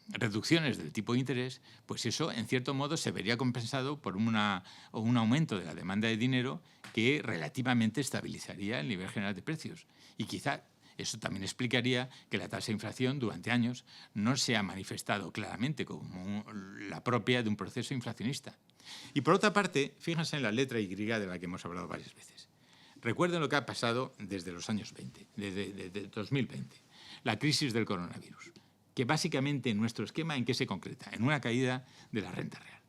reducciones del tipo de interés, pues eso, en cierto modo, se vería compensado por un aumento de la demanda de dinero que relativamente estabilizaría el nivel general de precios. Y quizá eso también explicaría que la tasa de inflación durante años no se ha manifestado claramente como la propia de un proceso inflacionista. Y por otra parte, fíjense en la letra Y de la que hemos hablado varias veces. Recuerden lo que ha pasado desde los años 20, desde 2020, la crisis del coronavirus, que básicamente en nuestro esquema, ¿en qué se concreta? En una caída de la renta real.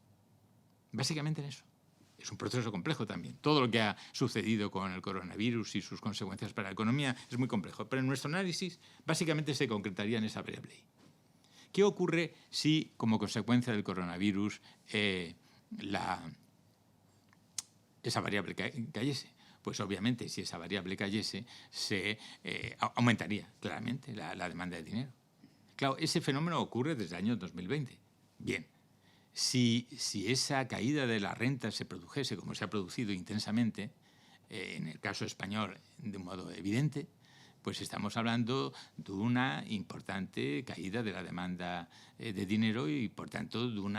Básicamente en eso. Es un proceso complejo también. Todo lo que ha sucedido con el coronavirus y sus consecuencias para la economía es muy complejo. Pero en nuestro análisis básicamente se concretaría en esa variable Y. ¿Qué ocurre si, como consecuencia del coronavirus, esa variable cayese? Pues obviamente, si esa variable cayese, se aumentaría claramente la demanda de dinero. Claro, ese fenómeno ocurre desde el año 2020. Bien. Si esa caída de la renta se produjese como se ha producido intensamente, en el caso español de un modo evidente, pues estamos hablando de una importante caída de la demanda de dinero y, por tanto, de un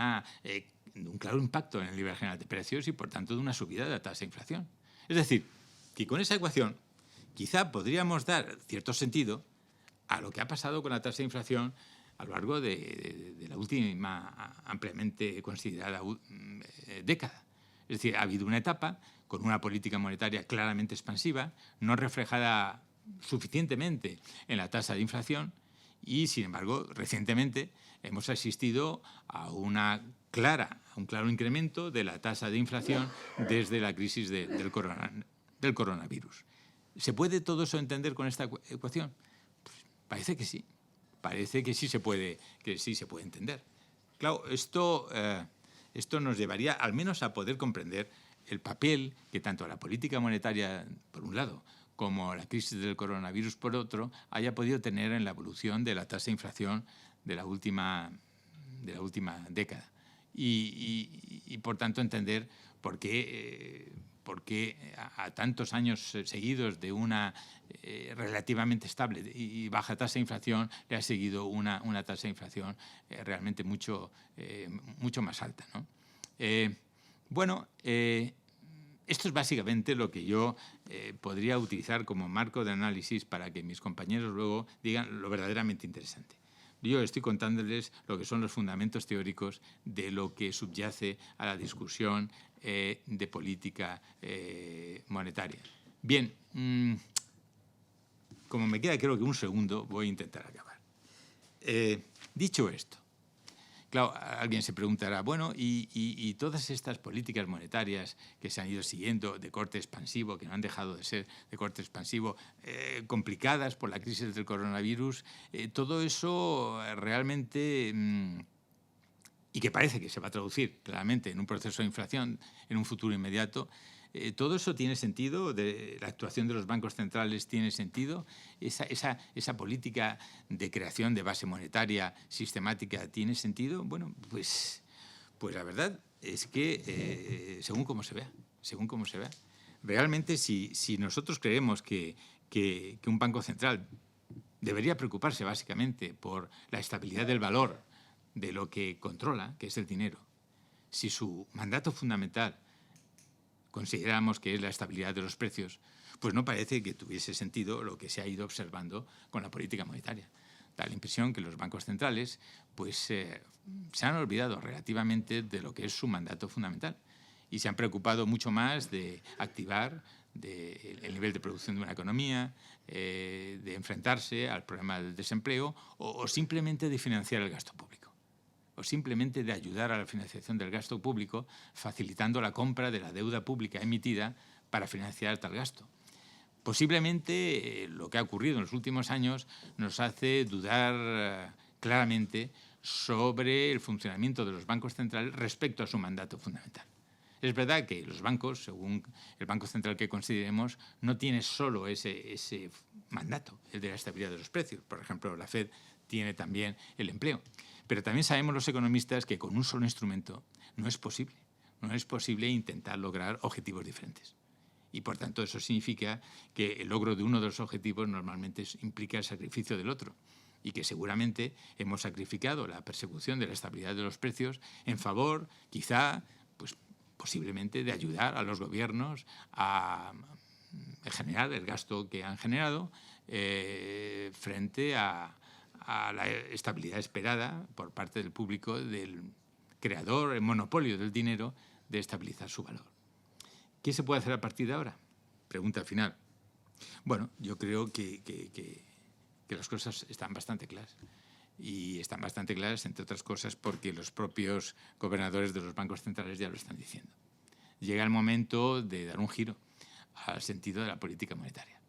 claro impacto en el nivel general de precios y, por tanto, de una subida de la tasa de inflación. Es decir, que con esa ecuación quizá podríamos dar cierto sentido a lo que ha pasado con la tasa de inflación a lo largo de la última ampliamente considerada década. Es decir, ha habido una etapa con una política monetaria claramente expansiva, no reflejada suficientemente en la tasa de inflación y, sin embargo, recientemente hemos asistido a un claro incremento de la tasa de inflación desde la crisis del coronavirus. ¿Se puede todo eso entender con esta ecuación? Pues parece que sí. Parece que sí se puede entender. Claro, esto nos llevaría al menos a poder comprender el papel que tanto la política monetaria, por un lado, como la crisis del coronavirus, por otro, haya podido tener en la evolución de la tasa de inflación de la última década. Y por tanto, entender por qué a tantos años seguidos de una relativamente estable y baja tasa de inflación le ha seguido una tasa de inflación realmente mucho más alta, ¿no? Esto es básicamente lo que yo podría utilizar como marco de análisis para que mis compañeros luego digan lo verdaderamente interesante. Yo estoy contándoles lo que son los fundamentos teóricos de lo que subyace a la discusión de política monetaria. Bien, como me queda creo que un segundo, voy a intentar acabar. Dicho esto, claro, alguien se preguntará, bueno, y todas estas políticas monetarias que se han ido siguiendo de corte expansivo, que no han dejado de ser de corte expansivo, complicadas por la crisis del coronavirus, todo eso realmente, y que parece que se va a traducir claramente en un proceso de inflación en un futuro inmediato, ¿todo eso tiene sentido? ¿La actuación de los bancos centrales tiene sentido? ¿Esa política de creación de base monetaria sistemática tiene sentido? Bueno, pues la verdad es que según cómo se vea. Realmente, si nosotros creemos que un banco central debería preocuparse básicamente por la estabilidad del valor de lo que controla, que es el dinero, si su mandato fundamental consideramos que es la estabilidad de los precios, pues no parece que tuviese sentido lo que se ha ido observando con la política monetaria. Da la impresión que los bancos centrales pues, se han olvidado relativamente de lo que es su mandato fundamental y se han preocupado mucho más de activar el nivel de producción de una economía, de enfrentarse al problema del desempleo o simplemente de financiar el gasto público. O simplemente de ayudar a la financiación del gasto público, facilitando la compra de la deuda pública emitida para financiar tal gasto. Posiblemente lo que ha ocurrido en los últimos años nos hace dudar claramente sobre el funcionamiento de los bancos centrales respecto a su mandato fundamental. Es verdad que los bancos, según el Banco Central que consideremos, no tiene solo ese mandato, el de la estabilidad de los precios. Por ejemplo, la FED tiene también el empleo. Pero también sabemos los economistas que con un solo instrumento no es posible. No es posible intentar lograr objetivos diferentes. Y, por tanto, eso significa que el logro de uno de los objetivos normalmente implica el sacrificio del otro. Y que seguramente hemos sacrificado la persecución de la estabilidad de los precios en favor, quizá, pues posiblemente, de ayudar a los gobiernos a generar el gasto que han generado frente a la estabilidad esperada por parte del público, del creador, el monopolio del dinero, de estabilizar su valor. ¿Qué se puede hacer a partir de ahora? Pregunta final. Bueno, yo creo que las cosas están bastante claras. Y están bastante claras, entre otras cosas, porque los propios gobernadores de los bancos centrales ya lo están diciendo. Llega el momento de dar un giro al sentido de la política monetaria.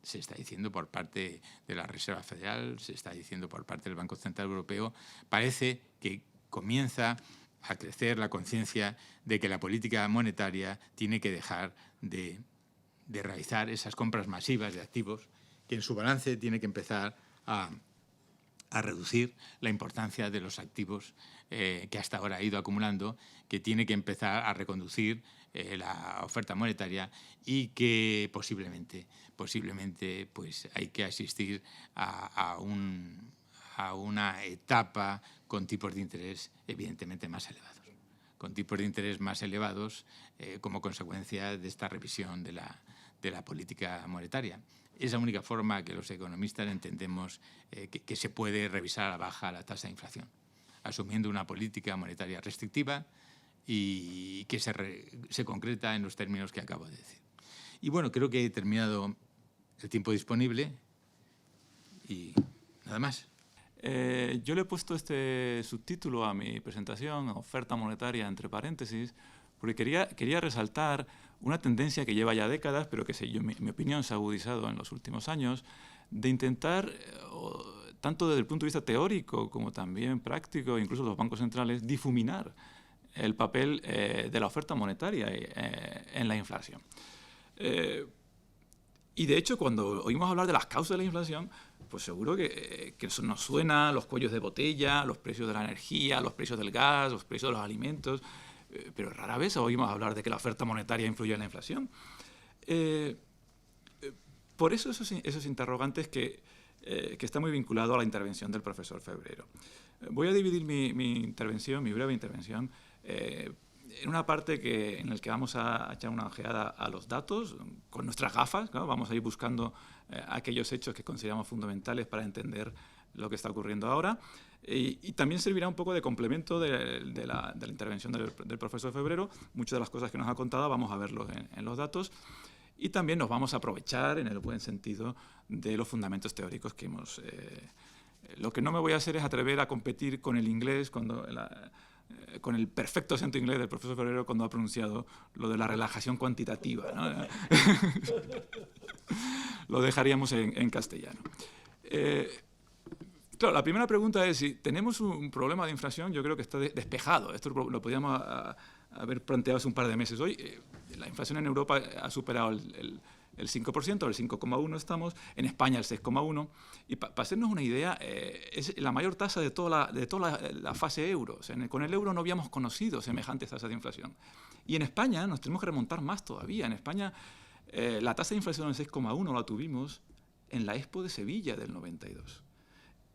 Se está diciendo por parte de la Reserva Federal, se está diciendo por parte del Banco Central Europeo. Parece que comienza a crecer la conciencia de que la política monetaria tiene que dejar de realizar esas compras masivas de activos, que en su balance tiene que empezar a reducir la importancia de los activos que hasta ahora ha ido acumulando, que tiene que empezar a reconducir la oferta monetaria y que posiblemente pues, hay que asistir a una etapa con tipos de interés evidentemente más elevados. Con tipos de interés más elevados como consecuencia de esta revisión de la política monetaria. Es la única forma que los economistas entendemos que se puede revisar a la baja la tasa de inflación, asumiendo una política monetaria restrictiva y que se concreta en los términos que acabo de decir. Y bueno, creo que he terminado el tiempo disponible y nada más. Yo le he puesto este subtítulo a mi presentación, oferta monetaria entre paréntesis, porque quería resaltar una tendencia que lleva ya décadas, pero que en mi opinión se ha agudizado en los últimos años, de intentar, tanto desde el punto de vista teórico como también práctico, incluso los bancos centrales, difuminar el papel de la oferta monetaria en la inflación. Y de hecho, cuando oímos hablar de las causas de la inflación, pues seguro que eso nos suena los cuellos de botella, los precios de la energía, los precios del gas, los precios de los alimentos, pero rara vez oímos hablar de que la oferta monetaria influye en la inflación. Por eso esos interrogantes que están muy vinculados a la intervención del profesor Febrero. Voy a dividir mi breve intervención, en una parte en la que vamos a echar una ojeada a los datos con nuestras gafas, ¿no? Vamos a ir buscando aquellos hechos que consideramos fundamentales para entender lo que está ocurriendo ahora. Y también servirá un poco de complemento de la intervención del profesor Febrero. Muchas de las cosas que nos ha contado vamos a verlos en los datos. Y también nos vamos a aprovechar, en el buen sentido, de los fundamentos teóricos que hemos... Lo que no me voy a hacer es atrever a competir con el inglés, con el perfecto acento inglés del profesor Febrero cuando ha pronunciado lo de la relajación cuantitativa, ¿no? Lo dejaríamos en castellano. Claro, la primera pregunta es si tenemos un problema de inflación. Yo creo que está despejado. Esto lo podíamos haber planteado hace un par de meses. Hoy la inflación en Europa ha superado el 5%, el 5,1% estamos, en España el 6,1%. Y para hacernos una idea, es la mayor tasa de toda la fase euro. O sea, con el euro no habíamos conocido semejantes tasas de inflación. Y en España nos tenemos que remontar más todavía. En España la tasa de inflación del 6,1% la tuvimos en la Expo de Sevilla del 92.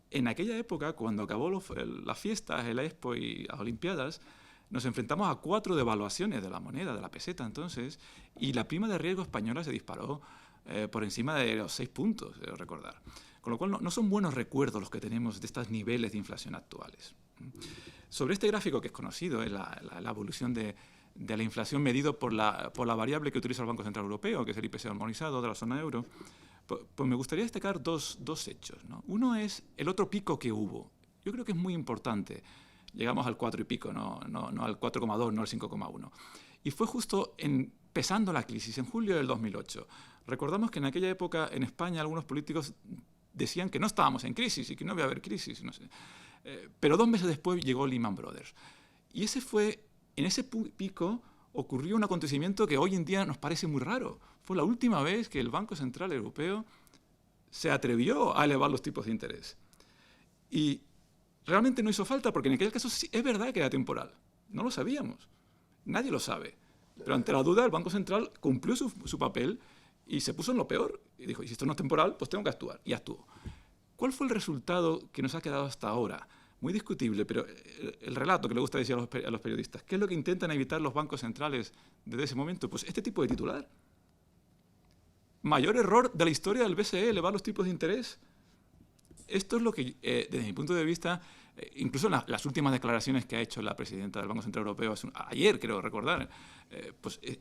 En aquella época, cuando acabó las fiestas, la Expo y las Olimpiadas, nos enfrentamos a 4 devaluaciones de la moneda, de la peseta entonces, y la prima de riesgo española se disparó por encima de los 6 puntos, debo recordar. Con lo cual no son buenos recuerdos los que tenemos de estos niveles de inflación actuales. Sobre este gráfico que es conocido, es la evolución de la inflación medido por la variable que utiliza el Banco Central Europeo, que es el IPC armonizado de la zona euro, pues me gustaría destacar dos hechos, ¿no? Uno es el otro pico que hubo. Yo creo que es muy importante. Llegamos al 4 y pico, no al 4,2, no al 5,1. Y fue justo empezando la crisis, en julio del 2008. Recordamos que en aquella época en España algunos políticos decían que no estábamos en crisis y que no iba a haber crisis. No sé. Pero 2 meses después llegó Lehman Brothers. Y en ese pico ocurrió un acontecimiento que hoy en día nos parece muy raro. Fue la última vez que el Banco Central Europeo se atrevió a elevar los tipos de interés. Y realmente no hizo falta, porque en aquel caso sí, es verdad que era temporal. No lo sabíamos. Nadie lo sabe. Pero ante la duda, el Banco Central cumplió su papel y se puso en lo peor. Y dijo, y si esto no es temporal, pues tengo que actuar. Y actuó. ¿Cuál fue el resultado que nos ha quedado hasta ahora? Muy discutible, pero el relato que le gusta decir a los periodistas. ¿Qué es lo que intentan evitar los bancos centrales desde ese momento? Pues este tipo de titular. Mayor error de la historia del BCE, elevar los tipos de interés. Esto es lo que, desde mi punto de vista, incluso en las últimas declaraciones que ha hecho la presidenta del Banco Central Europeo, ayer creo recordar,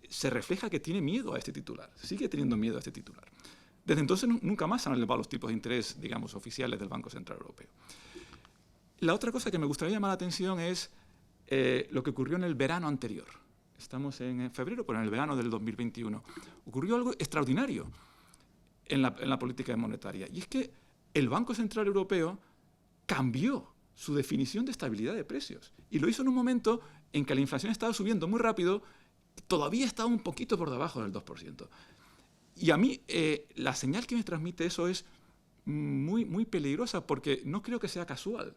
se refleja que tiene miedo a este titular, sigue teniendo miedo a este titular. Desde entonces nunca más han elevado los tipos de interés, digamos, oficiales del Banco Central Europeo. La otra cosa que me gustaría llamar la atención es lo que ocurrió en el verano anterior. Estamos en febrero, pero en el verano del 2021. Ocurrió algo extraordinario en la política monetaria, y es que el Banco Central Europeo cambió su definición de estabilidad de precios. Y lo hizo en un momento en que la inflación estaba subiendo muy rápido, todavía estaba un poquito por debajo del 2%. Y a mí la señal que me transmite eso es muy, muy peligrosa, porque no creo que sea casual.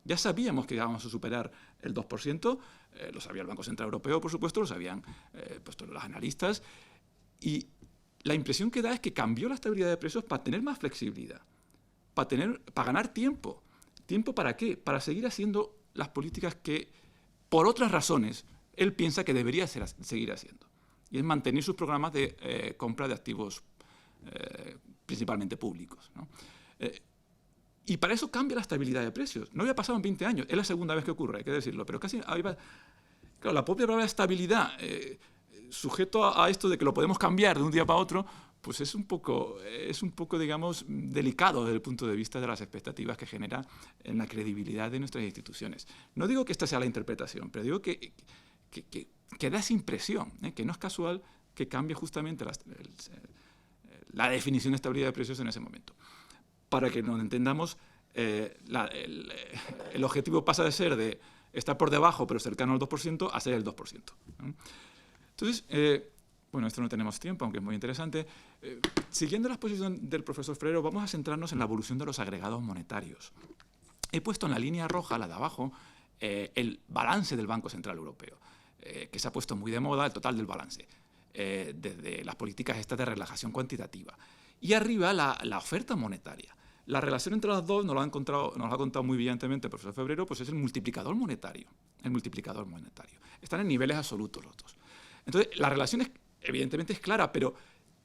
Ya sabíamos que íbamos a superar el 2%, lo sabía el Banco Central Europeo, por supuesto, lo sabían pues, todos los analistas, y la impresión que da es que cambió la estabilidad de precios para tener más flexibilidad, para ganar tiempo. ¿Tiempo para qué? Para seguir haciendo las políticas que, por otras razones, él piensa que debería seguir haciendo. Y es mantener sus programas de compra de activos principalmente públicos, ¿no? Y para eso cambia la estabilidad de precios. No había pasado en 20 años. Es la segunda vez que ocurre, hay que decirlo. Pero casi había... Claro, la propia palabra estabilidad, sujeto a esto de que lo podemos cambiar de un día para otro, pues es un poco, digamos, delicado desde el punto de vista de las expectativas que genera en la credibilidad de nuestras instituciones. No digo que esta sea la interpretación, pero digo que da esa impresión, que no es casual que cambie justamente la definición de estabilidad de precios en ese momento. Para que nos entendamos, el objetivo pasa de ser de estar por debajo pero cercano al 2% a ser el 2%. ¿No? Entonces, bueno, esto no tenemos tiempo, aunque es muy interesante. Siguiendo la exposición del profesor Ferrero, vamos a centrarnos en la evolución de los agregados monetarios. He puesto en la línea roja, la de abajo, el balance del Banco Central Europeo, que se ha puesto muy de moda, el total del balance, desde las políticas estas de relajación cuantitativa. Y arriba la oferta monetaria. La relación entre las dos nos la ha contado muy brillantemente el profesor Ferrero, pues es el multiplicador monetario. El multiplicador monetario. Están en niveles absolutos los dos. Entonces, la relación evidentemente es clara, pero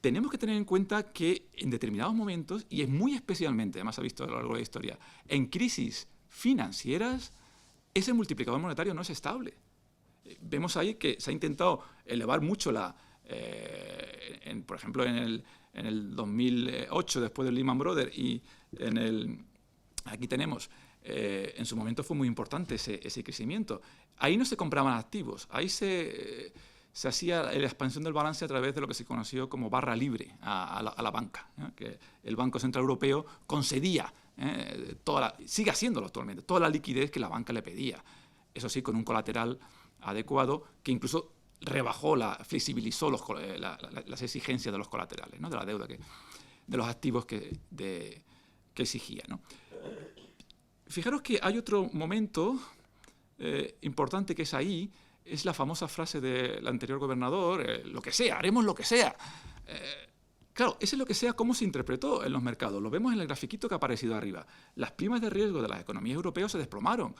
tenemos que tener en cuenta que en determinados momentos, y es muy especialmente, además se ha visto a lo largo de la historia, en crisis financieras, ese multiplicador monetario no es estable. Vemos ahí que se ha intentado elevar mucho por ejemplo, en el 2008, después del Lehman Brothers, y aquí tenemos, en su momento fue muy importante ese crecimiento. Ahí no se compraban activos, ahí se hacía la expansión del balance a través de lo que se conoció como barra libre a la banca, ¿no? Que el Banco Central Europeo concedía, sigue haciéndolo actualmente, toda la liquidez que la banca le pedía. Eso sí, con un colateral adecuado que incluso flexibilizó las exigencias de los colaterales, ¿no? De la deuda, de los activos que exigía, ¿no? Fijaros que hay otro momento importante que es ahí, es la famosa frase del anterior gobernador, lo que sea, haremos lo que sea. Claro, ese lo que sea, ¿cómo se interpretó en los mercados? Lo vemos en el grafiquito que ha aparecido arriba. Las primas de riesgo de las economías europeas se desplomaron.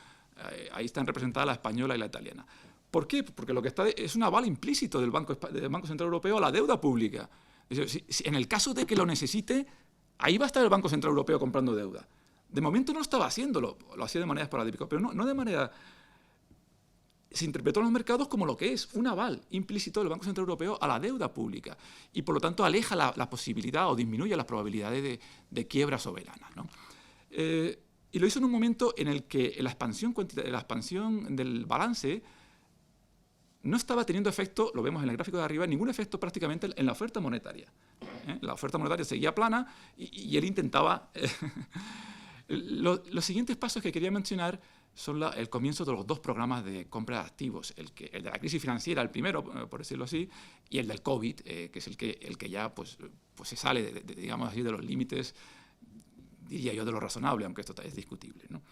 Ahí están representadas la española y la italiana. ¿Por qué? Porque lo que está es un aval implícito del Banco Central Europeo a la deuda pública. En el caso de que lo necesite, ahí va a estar el Banco Central Europeo comprando deuda. De momento no estaba haciéndolo, lo hacía de manera esporádica, pero no de manera... Se interpretó en los mercados como lo que es un aval implícito del Banco Central Europeo a la deuda pública y por lo tanto aleja la posibilidad o disminuye las probabilidades de quiebra soberana, ¿no? Y lo hizo en un momento en el que la expansión del balance no estaba teniendo efecto, lo vemos en el gráfico de arriba, ningún efecto prácticamente en la oferta monetaria. La oferta monetaria seguía plana y él intentaba... Los siguientes pasos que quería mencionar son el comienzo de los dos programas de compra de activos, el de la crisis financiera, el primero, por decirlo así, y el del COVID, que es el que ya pues se sale, digamos así, de los límites, diría yo, de lo razonable, aunque esto es discutible, ¿no?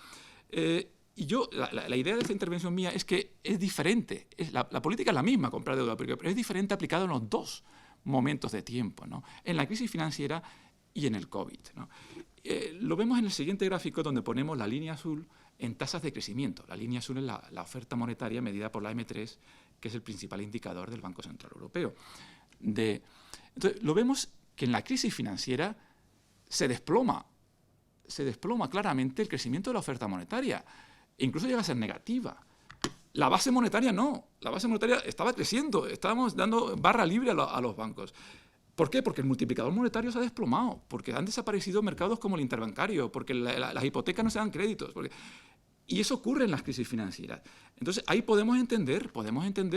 Y yo, la idea de esta intervención mía es que es diferente. La política es la misma, comprar deuda, pero es diferente aplicado en los dos momentos de tiempo, ¿no? En la crisis financiera y en el COVID, ¿no? Lo vemos en el siguiente gráfico donde ponemos la línea azul en tasas de crecimiento. La línea azul es la oferta monetaria medida por la M3, que es el principal indicador del Banco Central Europeo. Entonces, lo vemos que en la crisis financiera se desploma claramente el crecimiento de la oferta monetaria. E incluso llega a ser negativa. La base monetaria no. La base monetaria estaba creciendo. Estábamos dando barra libre a los bancos. ¿Por qué? Porque el multiplicador monetario se ha desplomado, porque han desaparecido mercados como el interbancario, porque las hipotecas no se dan créditos. Y eso ocurre en las crisis financieras. Entonces, ahí podemos entender,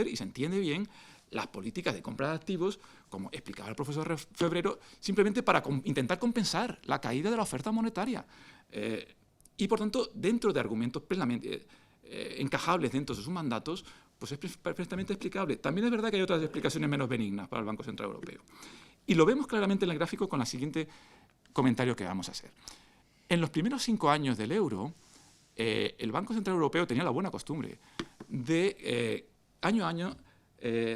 y se entiende bien, las políticas de compra de activos, como explicaba el profesor Febrero, simplemente para intentar compensar la caída de la oferta monetaria. Y, por tanto, dentro de argumentos plenamente encajables dentro de sus mandatos, pues es perfectamente explicable. También es verdad que hay otras explicaciones menos benignas para el Banco Central Europeo. Y lo vemos claramente en el gráfico con el siguiente comentario que vamos a hacer. En los primeros 5 años del euro, el Banco Central Europeo tenía la buena costumbre de, año a año,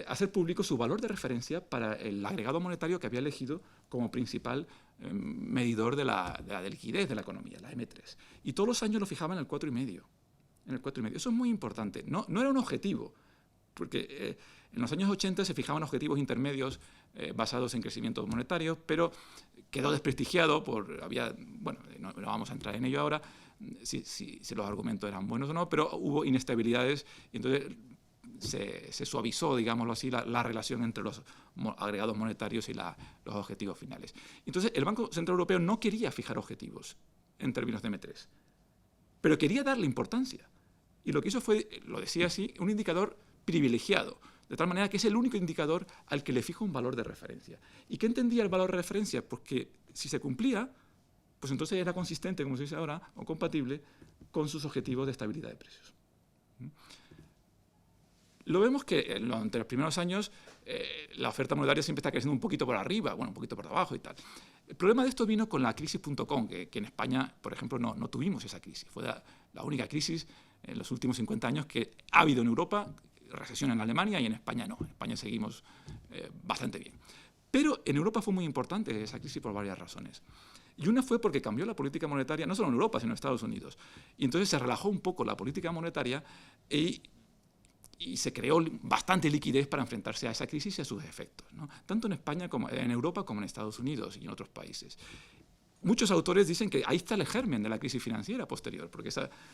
hacer público su valor de referencia para el agregado monetario que había elegido como principal medidor de la liquidez de la economía, la M3. Y todos los años lo fijaba en el 4,5. Eso es muy importante. No era un objetivo, porque en los años 80 se fijaban objetivos intermedios basados en crecimientos monetarios, pero quedó desprestigiado bueno, no vamos a entrar en ello ahora, si los argumentos eran buenos o no, pero hubo inestabilidades y entonces se suavizó, digámoslo así, la relación entre los agregados monetarios y los objetivos finales. Entonces, el Banco Central Europeo no quería fijar objetivos en términos de M3, pero quería darle importancia. Y lo que hizo fue, lo decía así, un indicador privilegiado, de tal manera que es el único indicador al que le fija un valor de referencia. ¿Y qué entendía el valor de referencia? Pues que si se cumplía, pues entonces era consistente, como se dice ahora, o compatible con sus objetivos de estabilidad de precios. Lo vemos que entre los primeros años la oferta monetaria siempre está creciendo un poquito por arriba, bueno, un poquito por abajo y tal. El problema de esto vino con la crisis.com, que en España, por ejemplo, no tuvimos esa crisis. Fue la única crisis en los últimos 50 años que ha habido en Europa, recesión en Alemania y en España no. En España seguimos bastante bien. Pero en Europa fue muy importante esa crisis por varias razones. Y una fue porque cambió la política monetaria, no solo en Europa, sino en Estados Unidos. Y entonces se relajó un poco la política monetaria y se creó bastante liquidez para enfrentarse a esa crisis y a sus efectos, ¿no? Tanto en España, como en Europa, como en Estados Unidos y en otros países. Muchos autores dicen que ahí está el germen de la crisis financiera posterior, porque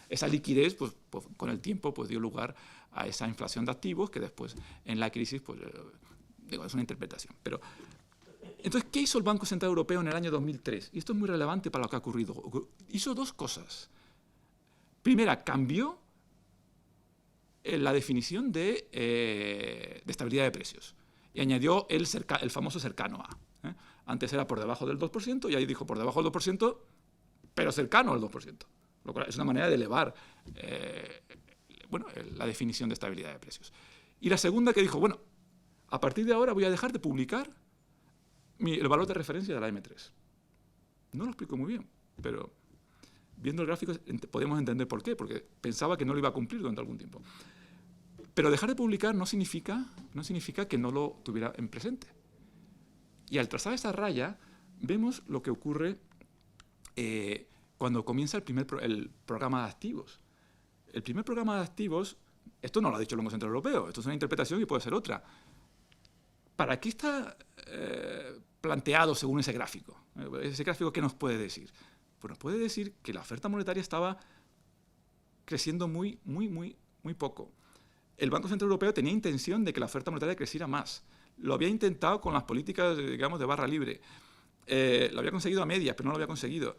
esa liquidez, pues, con el tiempo, pues, dio lugar a esa inflación de activos que después, en la crisis, pues, digo, es una interpretación. Pero, entonces, ¿qué hizo el Banco Central Europeo en el año 2003? Y esto es muy relevante para lo que ha ocurrido. Hizo dos cosas. Primera, cambió la definición de estabilidad de precios y añadió el famoso cercano a. Antes era por debajo del 2% y ahí dijo por debajo del 2%, pero cercano al 2%. Lo cual es una manera de elevar la definición de estabilidad de precios. Y la segunda que dijo, bueno, a partir de ahora voy a dejar de publicar el valor de referencia de la M3. No lo explico muy bien, pero viendo el gráfico podemos entender por qué, porque pensaba que no lo iba a cumplir durante algún tiempo. Pero dejar de publicar no significa que no lo tuviera en presente. Y al trazar esa raya, vemos lo que ocurre cuando comienza el programa de activos. El primer programa de activos, esto no lo ha dicho el Banco Central Europeo, esto es una interpretación y puede ser otra. ¿Para qué está planteado según ese gráfico. ¿Ese gráfico qué nos puede decir? Pues nos puede decir que la oferta monetaria estaba creciendo muy poco. El Banco Central Europeo tenía intención de que la oferta monetaria creciera más. Lo había intentado con las políticas, digamos, de barra libre. Lo había conseguido a medias, pero no lo había conseguido.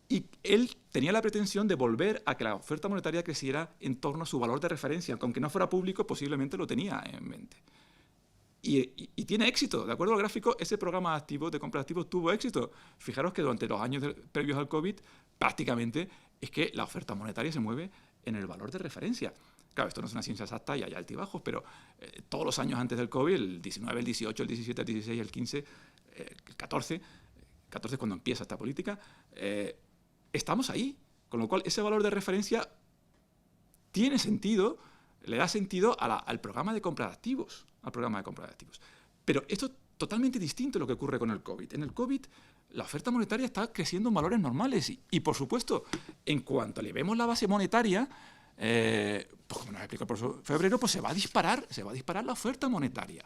Y él tenía la pretensión de volver a que la oferta monetaria creciera en torno a su valor de referencia, que aunque no fuera público, posiblemente lo tenía en mente. Y tiene éxito. De acuerdo al gráfico, ese programa activo de compra de activos tuvo éxito. Fijaros que durante los años previos al COVID, prácticamente es que la oferta monetaria se mueve en el valor de referencia. Claro, esto no es una ciencia exacta y hay altibajos, pero todos los años antes del COVID, el 19, el 18, el 17, el 16, el 15, el 14 es cuando empieza esta política, estamos ahí. Con lo cual, ese valor de referencia tiene sentido, le da sentido al programa de compra de activos. Pero esto es totalmente distinto a lo que ocurre con el COVID. En el COVID, la oferta monetaria está creciendo en valores normales y por supuesto, en cuanto le vemos la base monetaria, pues como nos explicó el profesor Febrero, pues se va a disparar la oferta monetaria.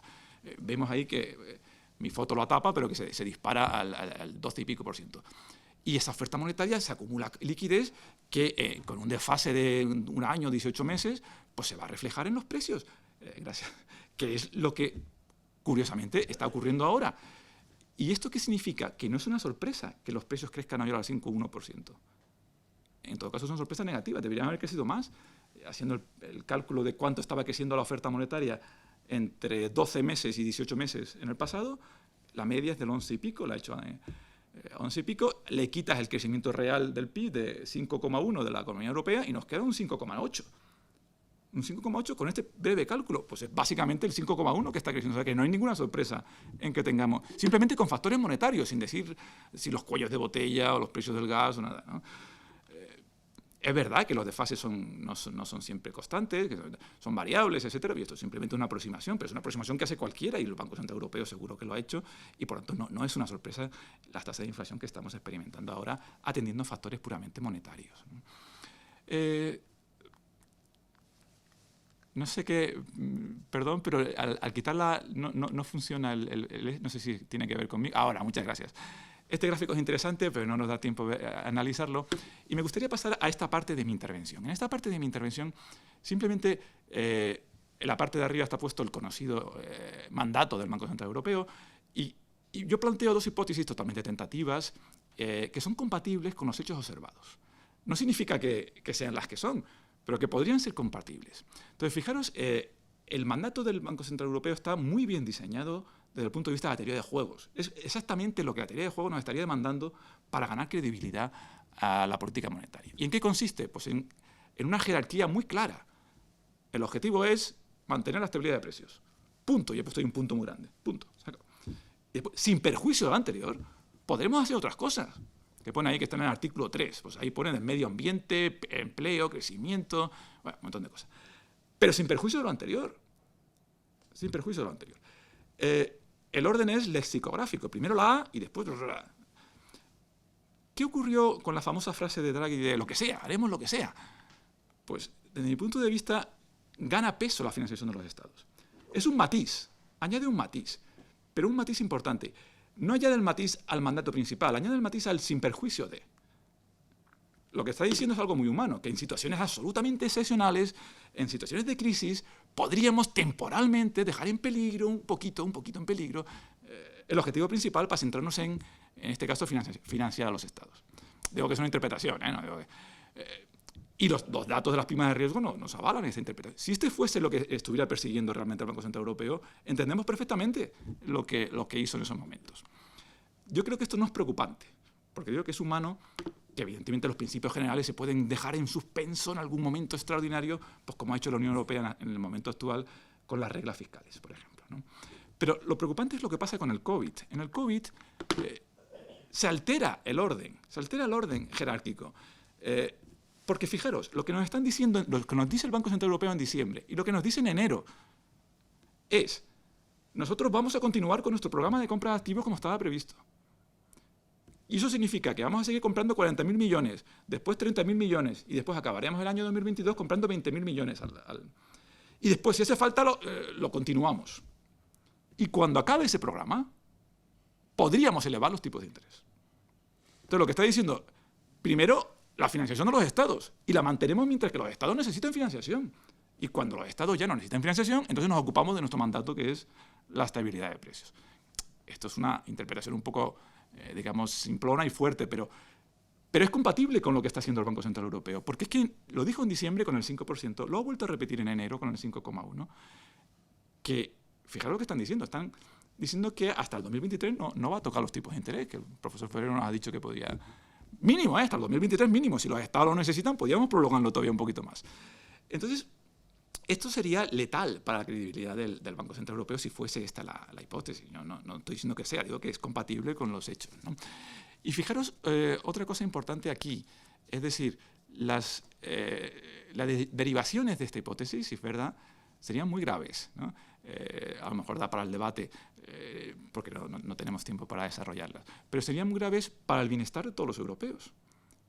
Vemos ahí que mi foto lo tapa, pero que se dispara al 12 y pico %. Y esa oferta monetaria se acumula liquidez que con un desfase de un año, 18 meses, pues se va a reflejar en los precios. Gracias. Que es lo que, curiosamente, está ocurriendo ahora. ¿Y esto qué significa? Que no es una sorpresa que los precios crezcan ahora al 5,1%. En todo caso, son sorpresas negativas. Deberían haber crecido más. Haciendo el cálculo de cuánto estaba creciendo la oferta monetaria entre 12 meses y 18 meses en el pasado, la media es del 11 y pico, la ha hecho 11 y pico, le quitas el crecimiento real del PIB de 5,1 de la economía europea y nos queda un 5,8. Un 5,8 con este breve cálculo, pues es básicamente el 5,1 que está creciendo. O sea que no hay ninguna sorpresa en que tengamos, simplemente con factores monetarios, sin decir si los cuellos de botella o los precios del gas o nada, ¿no? Es verdad que los desfases no son siempre constantes, que son variables, etcétera, y esto es simplemente una aproximación, pero es una aproximación que hace cualquiera y el Banco Central Europeo seguro que lo ha hecho y por lo tanto no es una sorpresa las tasas de inflación que estamos experimentando ahora atendiendo factores puramente monetarios. No sé qué, perdón, pero al quitarla no funciona no sé si tiene que ver conmigo. Ahora, muchas gracias. Este gráfico es interesante, pero no nos da tiempo a analizarlo. Y me gustaría pasar a esta parte de mi intervención. En esta parte de mi intervención, simplemente en la parte de arriba está puesto el conocido mandato del Banco Central Europeo y yo planteo dos hipótesis totalmente tentativas que son compatibles con los hechos observados. No significa que sean las que son, pero que podrían ser compatibles. Entonces, fijaros, el mandato del Banco Central Europeo está muy bien diseñado desde el punto de vista de la teoría de juegos. Es exactamente lo que la teoría de juegos nos estaría demandando para ganar credibilidad a la política monetaria. ¿Y en qué consiste? Pues en una jerarquía muy clara. El objetivo es mantener la estabilidad de precios. Punto. Yo he puesto ahí un punto muy grande. Punto. Y después, sin perjuicio de lo anterior, podremos hacer otras cosas. Que pone ahí que están en el artículo 3. Pues ahí ponen el medio ambiente, empleo, crecimiento, bueno, un montón de cosas. Pero sin perjuicio de lo anterior. Sin perjuicio de lo anterior. El orden es lexicográfico. Primero la A y después la A. ¿Qué ocurrió con la famosa frase de Draghi de lo que sea, haremos lo que sea? Pues, desde mi punto de vista, gana peso la financiación de los estados. Es un matiz, añade un matiz, pero un matiz importante. No añade el matiz al mandato principal, añade el matiz al sin perjuicio de. Lo que está diciendo es algo muy humano, que en situaciones absolutamente excepcionales, en situaciones de crisis, podríamos temporalmente dejar en peligro, un poquito en peligro, el objetivo principal para centrarnos en este caso, financiar a los estados. Digo que es una interpretación, no digo y los datos de las primas de riesgo nos avalan esa interpretación. Si este fuese lo que estuviera persiguiendo realmente el Banco Central Europeo, entendemos perfectamente lo que hizo en esos momentos. Yo creo que esto no es preocupante, porque digo que es humano, que evidentemente los principios generales se pueden dejar en suspenso en algún momento extraordinario, pues como ha hecho la Unión Europea en el momento actual con las reglas fiscales, por ejemplo, ¿no? Pero lo preocupante es lo que pasa con el COVID. En el COVID se altera el orden jerárquico. Porque fijaros, lo que nos están diciendo, lo que nos dice el Banco Central Europeo en diciembre y lo que nos dice en enero es: nosotros vamos a continuar con nuestro programa de compra de activos como estaba previsto. Y eso significa que vamos a seguir comprando 40.000 millones, después 30.000 millones y después acabaremos el año 2022 comprando 20.000 millones. Y después, si hace falta, lo continuamos. Y cuando acabe ese programa, podríamos elevar los tipos de interés. Entonces, lo que está diciendo, primero, la financiación de los estados, y la mantenemos mientras que los estados necesitan financiación. Y cuando los estados ya no necesitan financiación, entonces nos ocupamos de nuestro mandato, que es la estabilidad de precios. Esto es una interpretación un poco, digamos, simplona y fuerte, pero es compatible con lo que está haciendo el Banco Central Europeo, porque es que lo dijo en diciembre con el 5%, lo ha vuelto a repetir en enero con el 5,1%, que, fijaros lo que están diciendo que hasta el 2023 no va a tocar los tipos de interés, que el profesor Febrero nos ha dicho que podría, mínimo, hasta el 2023 mínimo, si los estados lo necesitan, podríamos prolongarlo todavía un poquito más. Entonces, esto sería letal para la credibilidad del Banco Central Europeo si fuese esta la hipótesis. Yo no estoy diciendo que sea, digo que es compatible con los hechos, ¿no? Y fijaros, otra cosa importante aquí, es decir, las derivaciones de esta hipótesis, si es verdad, serían muy graves, ¿no? A lo mejor da para el debate, porque no tenemos tiempo para desarrollarlas, pero serían muy graves para el bienestar de todos los europeos.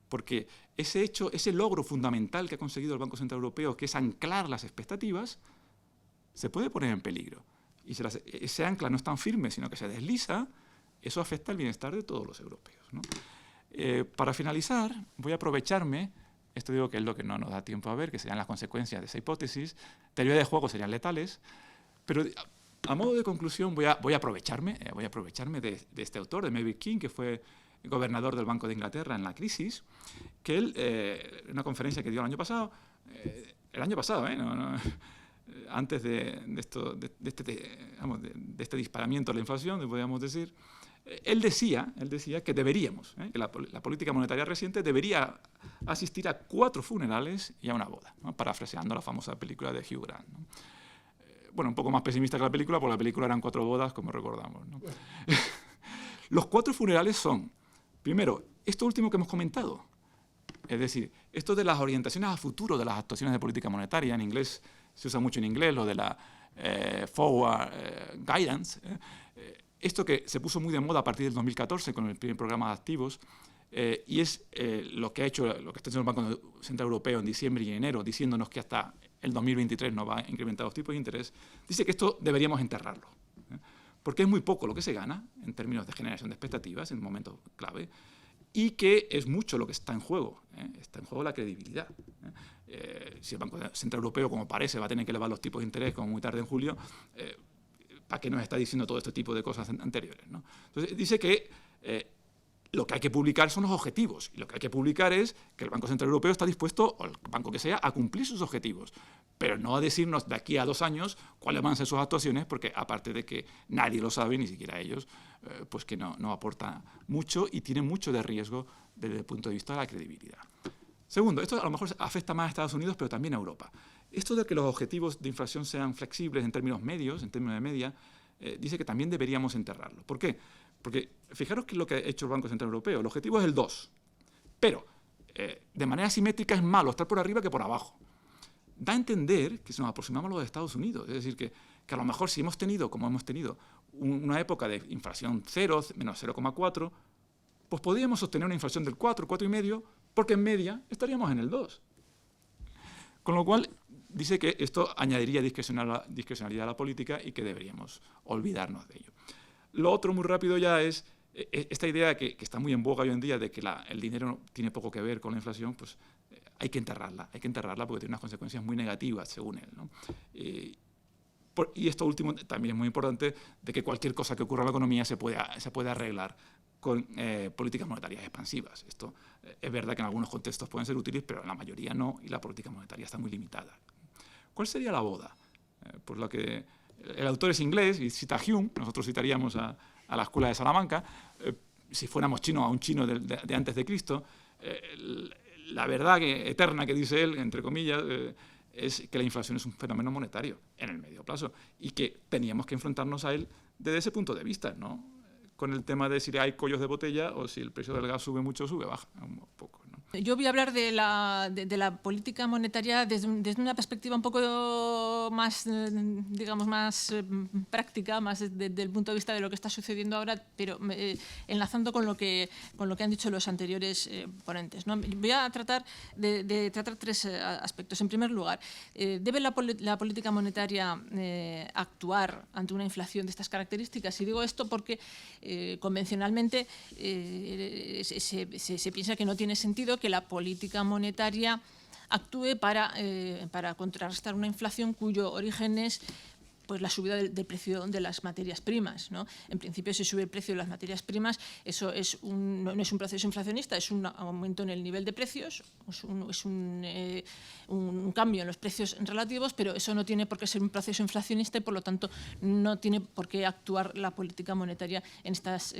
Porque ese hecho, ese logro fundamental que ha conseguido el Banco Central Europeo, que es anclar las expectativas, se puede poner en peligro. Y si ese ancla no es tan firme, sino que se desliza, eso afecta al bienestar de todos los europeos, ¿no? Para finalizar, voy a aprovecharme, esto digo que es lo que no nos da tiempo a ver, que serían las consecuencias de esa hipótesis, teoría de juego serían letales, pero a modo de conclusión voy a aprovecharme de este autor, de Melvin King, que fue gobernador del Banco de Inglaterra en la crisis, que él, en una conferencia que dio el año pasado, antes de este disparamiento de la inflación, podríamos decir, él decía que deberíamos, que la política monetaria reciente debería asistir a 4 funerales y a una boda, ¿no? Parafraseando la famosa película de Hugh Grant, ¿no? Bueno, un poco más pesimista que la película, porque la película eran 4 bodas, como recordamos, ¿no? Los 4 funerales son, primero, esto último que hemos comentado, es decir, esto de las orientaciones a futuro de las actuaciones de política monetaria, en inglés se usa mucho en inglés, lo de la forward guidance, esto que se puso muy de moda a partir del 2014 con el primer programa de activos, y es lo que está haciendo el Banco Central Europeo en diciembre y enero, diciéndonos que hasta el 2023 no va a incrementar los tipos de interés, dice que esto deberíamos enterrarlo, porque es muy poco lo que se gana en términos de generación de expectativas en un momento clave, y que es mucho lo que está en juego. Está en juego la credibilidad. Si el Banco Central Europeo, como parece, va a tener que elevar los tipos de interés como muy tarde en julio, ¿para qué nos está diciendo todo este tipo de cosas anteriores, ¿no? Entonces, dice que lo que hay que publicar son los objetivos, y lo que hay que publicar es que el Banco Central Europeo está dispuesto, o el banco que sea, a cumplir sus objetivos, pero no a decirnos de aquí a 2 años cuáles van a ser sus actuaciones, porque aparte de que nadie lo sabe, ni siquiera ellos, pues que no aporta mucho y tiene mucho de riesgo desde el punto de vista de la credibilidad. Segundo, esto a lo mejor afecta más a Estados Unidos, pero también a Europa. Esto de que los objetivos de inflación sean flexibles en términos medios, en términos de media, dice que también deberíamos enterrarlo. ¿Por qué? Porque fijaros que es lo que ha hecho el Banco Central Europeo. El objetivo es el 2, pero de manera simétrica es malo estar por arriba que por abajo. Da a entender que nos aproximamos a los Estados Unidos. Es decir, que a lo mejor si hemos tenido, como hemos tenido, una época de inflación 0, menos 0,4, pues podríamos sostener una inflación del 4, 4,5, porque en media estaríamos en el 2. Con lo cual, dice que esto añadiría discrecionalidad a la política y que deberíamos olvidarnos de ello. Lo otro, muy rápido ya, es esta idea que está muy en boga hoy en día de que el dinero tiene poco que ver con la inflación, pues hay que enterrarla porque tiene unas consecuencias muy negativas, según él, ¿no? Y esto último también es muy importante, de que cualquier cosa que ocurra en la economía se puede arreglar con políticas monetarias expansivas. Esto es verdad que en algunos contextos pueden ser útiles, pero en la mayoría no, y la política monetaria está muy limitada. ¿Cuál sería la boda? Pues lo que el autor es inglés y cita a Hume, nosotros citaríamos a la escuela de Salamanca, si fuéramos chinos, a un chino de antes de Cristo. La verdad eterna que dice él, entre comillas, es que la inflación es un fenómeno monetario en el medio plazo y que teníamos que enfrentarnos a él desde ese punto de vista, no con el tema de si hay cuellos de botella o si el precio del gas sube mucho o sube baja un poco, ¿no? ¿no? Yo voy a hablar de la política monetaria desde una perspectiva un poco más, digamos, más práctica, más desde el punto de vista de lo que está sucediendo ahora, pero enlazando con lo que han dicho los anteriores ponentes, ¿no? Voy a tratar de tratar tres aspectos. En primer lugar, ¿debe la política monetaria actuar ante una inflación de estas características? Y digo esto porque convencionalmente se piensa que no tiene sentido que la política monetaria actúe para contrarrestar una inflación cuyo origen es pues la subida del precio de las materias primas, ¿no? En principio, si sube el precio de las materias primas, eso no es un proceso inflacionista, es un aumento en el nivel de precios, es un cambio en los precios relativos, pero eso no tiene por qué ser un proceso inflacionista y, por lo tanto, no tiene por qué actuar la política monetaria en estas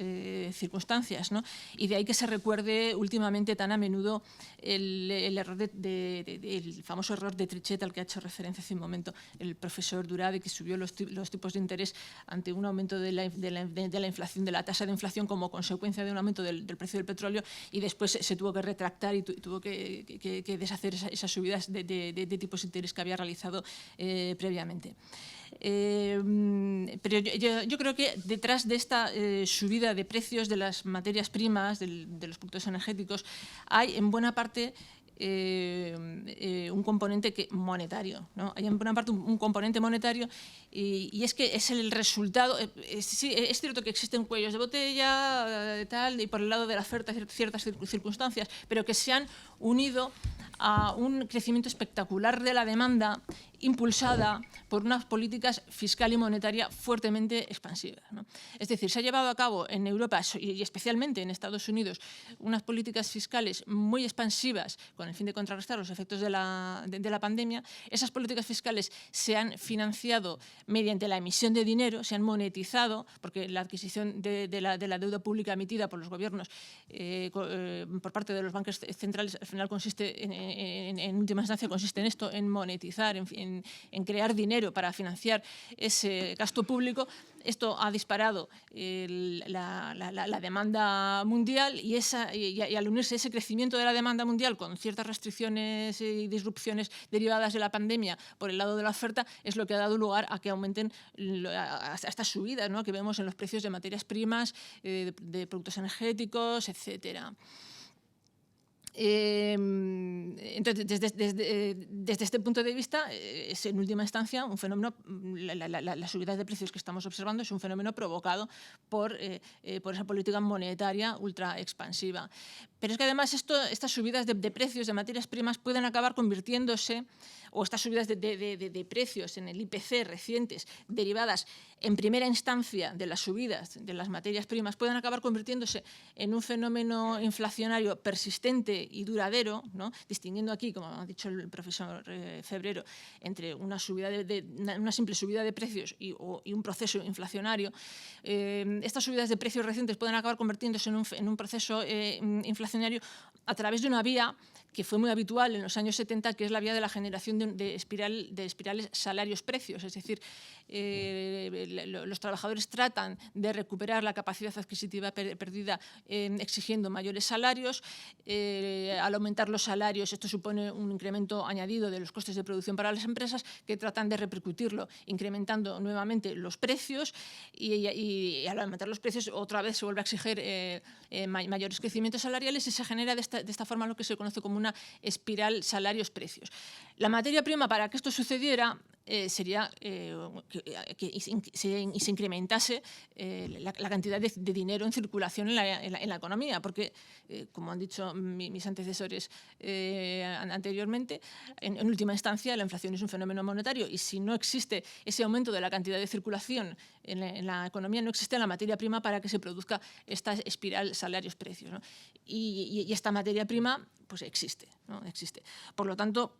circunstancias, ¿no? Y de ahí que se recuerde últimamente tan a menudo el famoso error de Trichet al que ha hecho referencia hace un momento el profesor Durá, de que subió los tipos de interés ante un aumento de la inflación, de la tasa de inflación como consecuencia de un aumento del precio del petróleo, y después se tuvo que retractar y tuvo que deshacer esas subidas de tipos de interés que había realizado previamente. Pero yo creo que detrás de esta subida de precios de las materias primas, de los productos energéticos, hay en buena parte un componente monetario, ¿no? Hay en buena parte un componente monetario y es que es el resultado. Sí, es cierto que existen cuellos de botella tal, y por el lado de la oferta ciertas circunstancias, pero que se han unido a un crecimiento espectacular de la demanda impulsada por unas políticas fiscal y monetaria fuertemente expansivas, ¿no? Es decir, se ha llevado a cabo en Europa y especialmente en Estados Unidos unas políticas fiscales muy expansivas con el fin de contrarrestar los efectos de la pandemia. Esas políticas fiscales se han financiado mediante la emisión de dinero, se han monetizado, porque la adquisición de la deuda pública emitida por los gobiernos por parte de los bancos centrales al final consiste en última instancia consiste en esto, en monetizar, en crear dinero para financiar ese gasto público. Esto ha disparado la demanda mundial y al unirse ese crecimiento de la demanda mundial con ciertas restricciones y disrupciones derivadas de la pandemia por el lado de la oferta, es lo que ha dado lugar a que aumenten a estas subidas, ¿no?, que vemos en los precios de materias primas, de productos energéticos, etcétera. Entonces, desde este punto de vista, es en última instancia un fenómeno, la subida de precios que estamos observando es un fenómeno provocado por esa política monetaria ultra expansiva. Pero es que además estas subidas de precios de materias primas pueden acabar convirtiéndose, o estas subidas de precios en el IPC recientes, derivadas en primera instancia de las subidas de las materias primas, pueden acabar convirtiéndose en un fenómeno inflacionario persistente y duradero, ¿no?, distinguiendo aquí, como ha dicho el profesor Febrero, entre una simple subida de precios y un proceso inflacionario. Estas subidas de precios recientes pueden acabar convirtiéndose en un proceso inflacionario a través de una vía que fue muy habitual en los años 70, que es la vía de la generación de espirales salarios-precios. Es decir, los trabajadores tratan de recuperar la capacidad adquisitiva perdida exigiendo mayores salarios. Al aumentar los salarios, esto supone un incremento añadido de los costes de producción para las empresas, que tratan de repercutirlo incrementando nuevamente los precios, y al aumentar los precios otra vez se vuelve a exigir mayores crecimientos salariales, y se genera de esta forma lo que se conoce como una espiral salarios-precios. La materia prima para que esto sucediera sería que se incrementase la cantidad de dinero en circulación en la economía, porque, como han dicho mis antecesores anteriormente, en última instancia la inflación es un fenómeno monetario, y si no existe ese aumento de la cantidad de circulación en la economía, no existe la materia prima para que se produzca esta espiral salarios-precios, ¿no? Y esta materia prima pues existe, ¿no? Existe. Por lo tanto,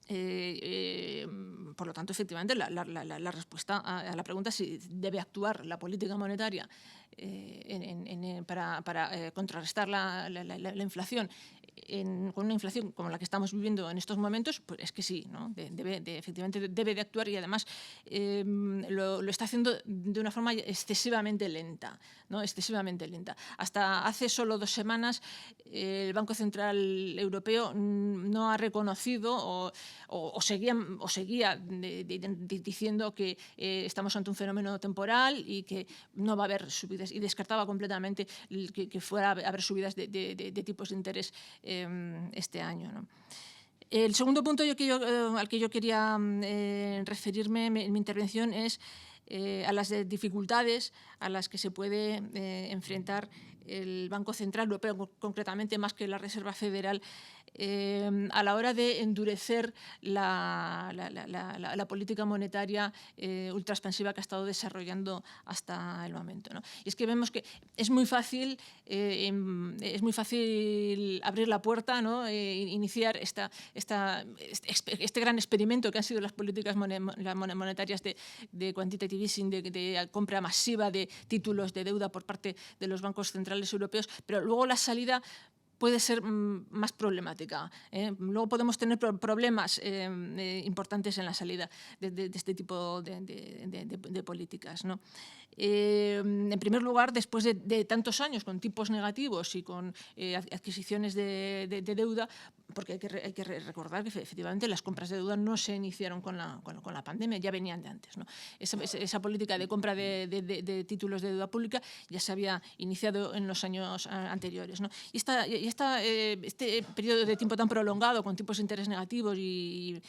Por lo tanto, efectivamente, la respuesta a la pregunta si debe actuar la política monetaria para contrarrestar la inflación con una inflación como la que estamos viviendo en estos momentos, pues es que sí, ¿no? Efectivamente debe de actuar, y además lo está haciendo de una forma excesivamente lenta, ¿no? Excesivamente lenta. Hasta hace solo 2 semanas el Banco Central Europeo no ha reconocido o seguía diciendo que estamos ante un fenómeno temporal y que no va a haber subidas, y descartaba completamente que fuera a haber subidas de tipos de interés este año, ¿no? El segundo punto al que yo quería referirme en mi intervención es a las dificultades a las que se puede enfrentar el Banco Central Europeo, concretamente más que la Reserva Federal, a la hora de endurecer la política monetaria ultraexpansiva que ha estado desarrollando hasta el momento, ¿no? Y es que vemos que es muy fácil abrir la puerta, ¿no? Iniciar este gran experimento que han sido las políticas monetarias de quantitative easing, de compra masiva de títulos de deuda por parte de los bancos centrales europeos, pero luego la salida puede ser más problemática. Luego podemos tener problemas importantes en la salida de este tipo de políticas, ¿no? En primer lugar, después de tantos años con tipos negativos y con adquisiciones de deuda, porque hay que recordar que efectivamente las compras de deuda no se iniciaron con la pandemia, ya venían de antes, ¿no? Esa política de compra de títulos de deuda pública ya se había iniciado en los años anteriores, ¿no? Y este periodo de tiempo tan prolongado con tipos de interés negativos y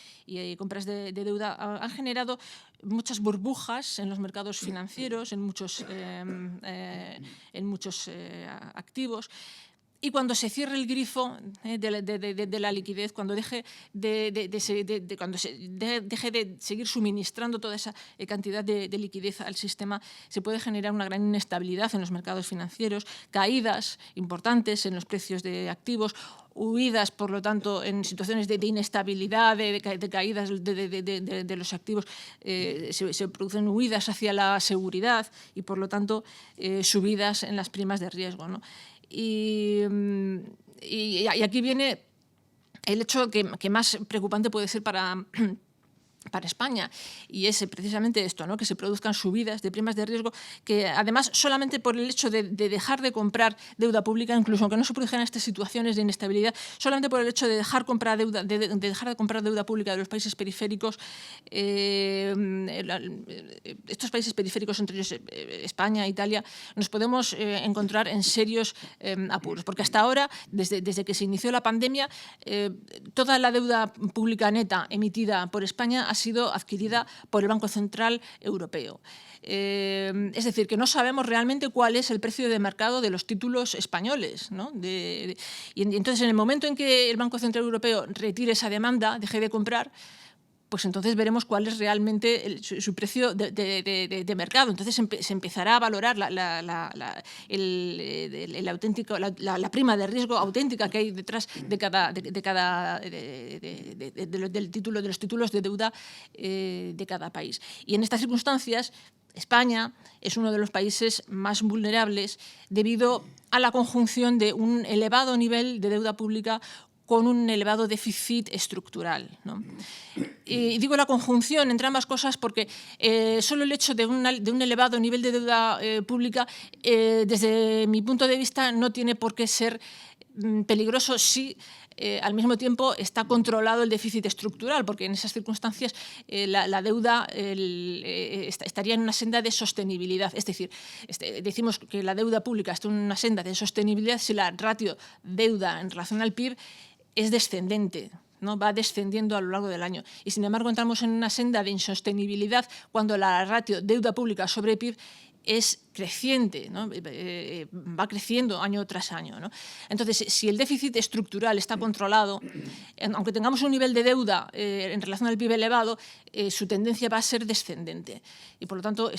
compras de deuda han generado muchas burbujas en los mercados financieros, en muchos activos. Y cuando se cierre el grifo de la liquidez, cuando deje de seguir suministrando toda esa cantidad de liquidez al sistema, se puede generar una gran inestabilidad en los mercados financieros, caídas importantes en los precios de activos, huidas, por lo tanto, en situaciones de inestabilidad, de caídas de los activos, se producen huidas hacia la seguridad y, por lo tanto, subidas en las primas de riesgo, ¿no? Y aquí viene el hecho que más preocupante puede ser para España, y es precisamente esto, ¿no? Que se produzcan subidas de primas de riesgo, que además solamente por el hecho de dejar de comprar deuda pública, incluso aunque no se produjeran estas situaciones de inestabilidad, solamente por el hecho de dejar de comprar deuda pública de los países periféricos, estos países periféricos, entre ellos España, Italia, nos podemos encontrar en serios apuros, porque hasta ahora, desde que se inició la pandemia, toda la deuda pública neta emitida por España ha sido adquirida por el Banco Central Europeo. Es decir, que no sabemos realmente cuál es el precio de mercado de los títulos españoles, ¿no? Y entonces, en el momento en que el Banco Central Europeo retire esa demanda, deje de comprar, pues entonces veremos cuál es realmente su precio de mercado. Entonces se empezará a valorar la prima de riesgo auténtica que hay detrás de los títulos de deuda de cada país. Y en estas circunstancias, España es uno de los países más vulnerables debido a la conjunción de un elevado nivel de deuda pública con un elevado déficit estructural, ¿no? Y digo la conjunción entre ambas cosas porque solo el hecho de un elevado nivel de deuda pública, desde mi punto de vista, no tiene por qué ser peligroso si al mismo tiempo está controlado el déficit estructural, porque en esas circunstancias la deuda estaría en una senda de sostenibilidad. Es decir, decimos que la deuda pública está en una senda de sostenibilidad si la ratio deuda en relación al PIB es descendente, ¿no? Va descendiendo a lo largo del año. Y, sin embargo, entramos en una senda de insostenibilidad cuando la ratio deuda pública sobre PIB es creciente, ¿no? Va creciendo año tras año, ¿no? Entonces, si el déficit estructural está controlado, aunque tengamos un nivel de deuda en relación al PIB elevado, su tendencia va a ser descendente y, por lo tanto,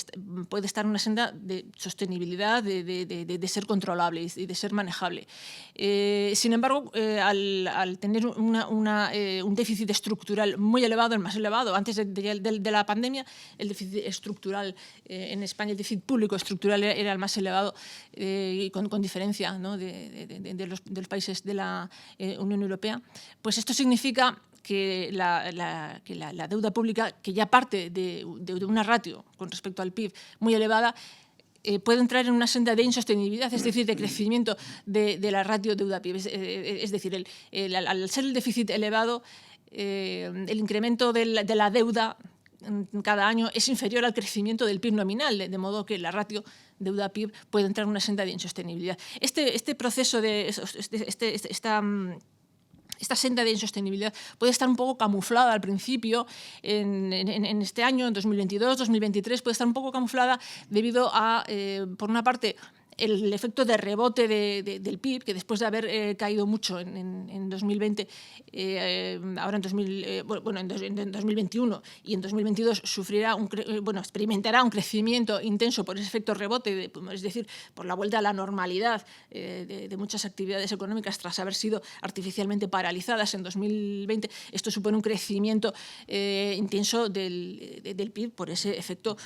puede estar en una senda de sostenibilidad, de ser controlable y de ser manejable. Sin embargo, al tener un déficit estructural muy elevado, el más elevado, antes de la pandemia, el déficit estructural en España, el déficit público estructural era el más elevado y con diferencia, ¿no? de los países de la Unión Europea, pues esto significa que la deuda pública, que ya parte de una ratio con respecto al PIB muy elevada, puede entrar en una senda de insostenibilidad, es decir, de crecimiento de la ratio deuda-PIB. Es decir, al ser el déficit elevado, el incremento de la deuda cada año es inferior al crecimiento del PIB nominal, de modo que la ratio deuda-PIB puede entrar en una senda de insostenibilidad. Este proceso esta senda de insostenibilidad puede estar un poco camuflada al principio, en este año, en 2022, 2023, puede estar un poco camuflada debido a, por una parte, el efecto de rebote del PIB, que después de haber caído mucho en 2020, ahora en 2021 y en 2022 experimentará un crecimiento intenso por ese efecto rebote, es decir, por la vuelta a la normalidad de muchas actividades económicas tras haber sido artificialmente paralizadas en 2020. Esto supone un crecimiento intenso del PIB por ese efecto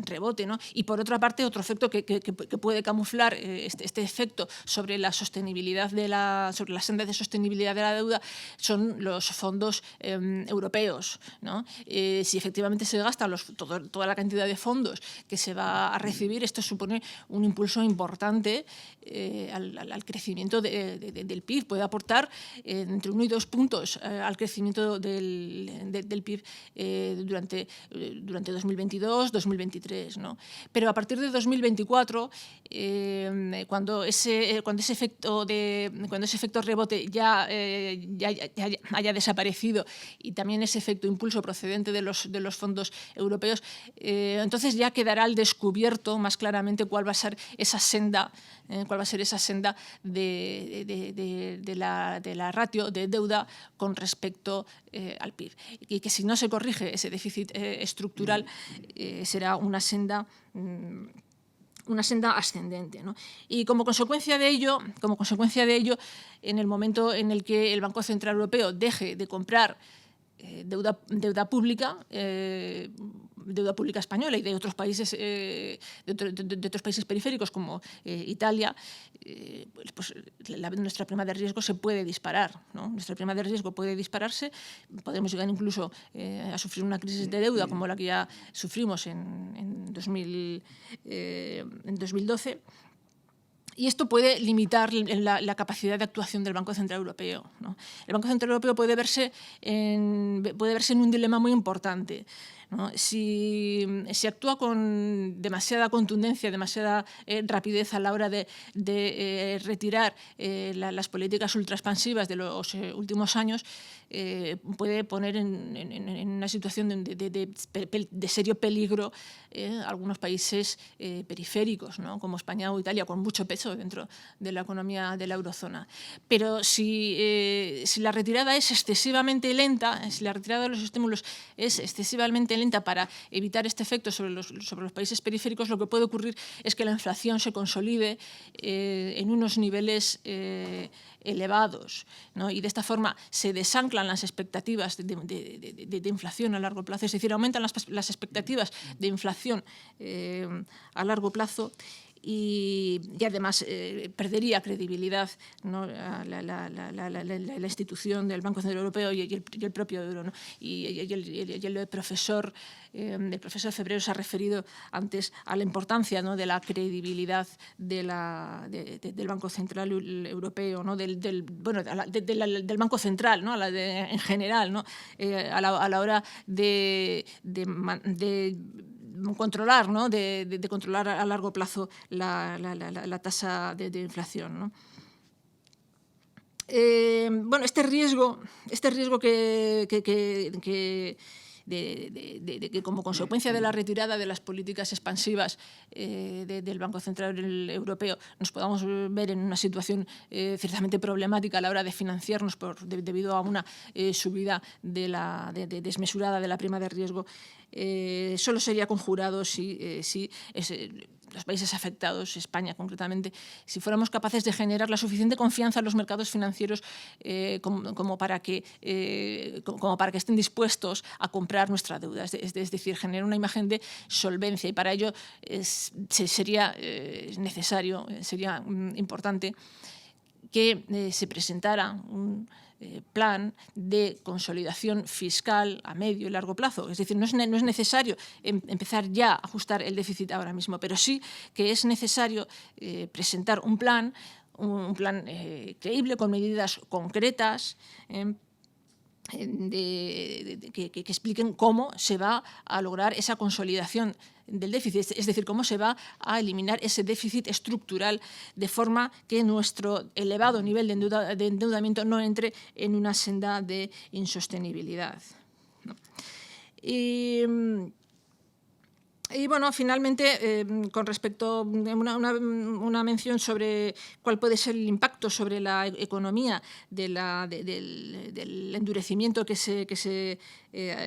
rebote, ¿no? Y por otra parte, otro efecto que puede camuflar este efecto sobre la sostenibilidad sobre la senda de sostenibilidad de la deuda son los fondos europeos, ¿no? Si efectivamente se gasta toda la cantidad de fondos que se va a recibir, esto supone un impulso importante al crecimiento del PIB. Puede aportar entre 1 y 2 puntos al crecimiento del PIB durante 2022-2023, ¿no? Pero a partir de 2024, cuando ese efecto rebote ya haya desaparecido y también ese efecto impulso procedente de los fondos europeos, entonces ya quedará al descubierto más claramente cuál va a ser esa senda de la ratio de deuda con respecto al PIB, y que si no se corrige ese déficit estructural será una senda ascendente, ¿no? Y como consecuencia de ello, en el momento en el que el Banco Central Europeo deje de comprar deuda pública española y de otros países periféricos como Italia, pues nuestra prima de riesgo se puede disparar, ¿no? Nuestra prima de riesgo puede dispararse, podemos llegar incluso a sufrir una crisis de deuda como la que ya sufrimos en 2012. Y esto puede limitar la capacidad de actuación del Banco Central Europeo, ¿no? El Banco Central Europeo puede verse en un dilema muy importante, ¿no? Si actúa con demasiada contundencia, demasiada rapidez a la hora de retirar las políticas ultraexpansivas de los últimos años, puede poner en una situación de serio peligro algunos países periféricos, ¿no? Como España o Italia, con mucho peso dentro de la economía de la eurozona. Pero si la retirada es excesivamente lenta, si la retirada de los estímulos es excesivamente lenta para evitar este efecto sobre los países periféricos, lo que puede ocurrir es que la inflación se consolide en unos niveles elevados, ¿no? Y de esta forma se desanclan las expectativas de inflación a largo plazo, es decir, aumentan las expectativas de inflación a largo plazo. Y además perdería credibilidad, ¿no? la institución del Banco Central Europeo y el propio euro, ¿no? Y el profesor Febrero se ha referido antes a la importancia, ¿no? de la credibilidad del Banco Central Europeo, ¿no? del Banco Central, ¿no? En general, ¿no? A la hora de controlar, ¿no? de controlar a largo plazo la tasa de inflación, ¿no? Este riesgo que como consecuencia de la retirada de las políticas expansivas del Banco Central Europeo nos podamos ver en una situación ciertamente problemática a la hora de financiarnos debido a una subida desmesurada de la prima de riesgo, solo sería conjurado si los países afectados, España concretamente, si fuéramos capaces de generar la suficiente confianza en los mercados financieros como para que estén dispuestos a comprar nuestra deuda, es decir, generar una imagen de solvencia, y para ello sería necesario, sería importante que se presentara un plan de consolidación fiscal a medio y largo plazo. Es decir, no es necesario empezar ya a ajustar el déficit ahora mismo, pero sí que es necesario presentar un plan creíble, con medidas concretas, que expliquen cómo se va a lograr esa consolidación del déficit, es decir, cómo se va a eliminar ese déficit estructural de forma que nuestro elevado nivel de endeudamiento no entre en una senda de insostenibilidad, ¿no? Y bueno, finalmente, con respecto a una mención sobre cuál puede ser el impacto sobre la economía del endurecimiento que se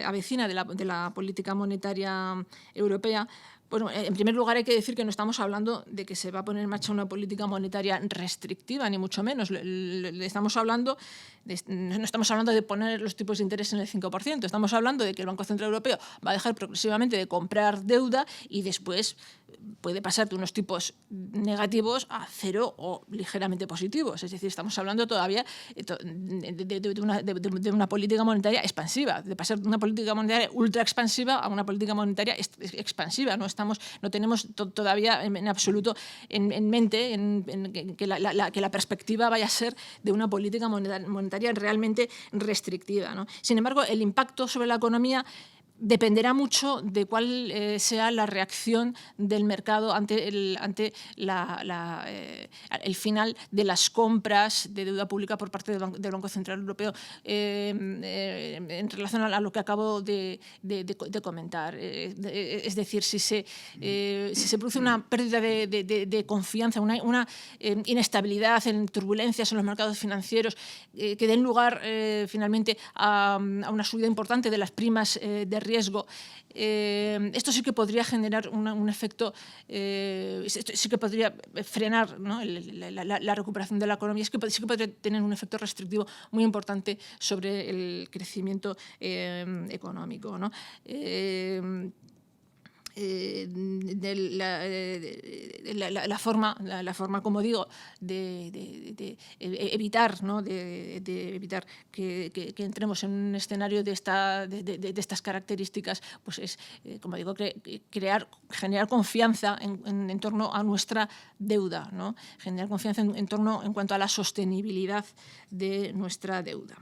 avecina de la política monetaria europea. Bueno, en primer lugar hay que decir que no estamos hablando de que se va a poner en marcha una política monetaria restrictiva, ni mucho menos. No estamos hablando de poner los tipos de interés en el 5%, estamos hablando de que el Banco Central Europeo va a dejar progresivamente de comprar deuda y después puede pasar de unos tipos negativos a cero o ligeramente positivos. Es decir, estamos hablando todavía de una política monetaria expansiva, de pasar de una política monetaria ultra expansiva a una política monetaria expansiva. No tenemos todavía en absoluto en mente que la perspectiva vaya a ser de una política monetaria realmente restrictiva, ¿no? Sin embargo, el impacto sobre la economía dependerá mucho de cuál sea la reacción del mercado ante el final de las compras de deuda pública por parte del Banco Central Europeo, en relación a lo que acabo de comentar. Es decir, si se produce una pérdida de confianza, una inestabilidad, en turbulencias en los mercados financieros que den lugar finalmente a una subida importante de las primas de riesgo, esto sí que podría generar un efecto, sí que podría frenar, ¿no?, la recuperación de la economía, sí que podría tener un efecto restrictivo muy importante sobre el crecimiento económico, ¿no? La forma, como digo, de evitar, ¿no?, de evitar que entremos en un escenario de estas características, pues es, como digo, generar confianza en torno a nuestra deuda, ¿no? Generar confianza en cuanto a la sostenibilidad de nuestra deuda.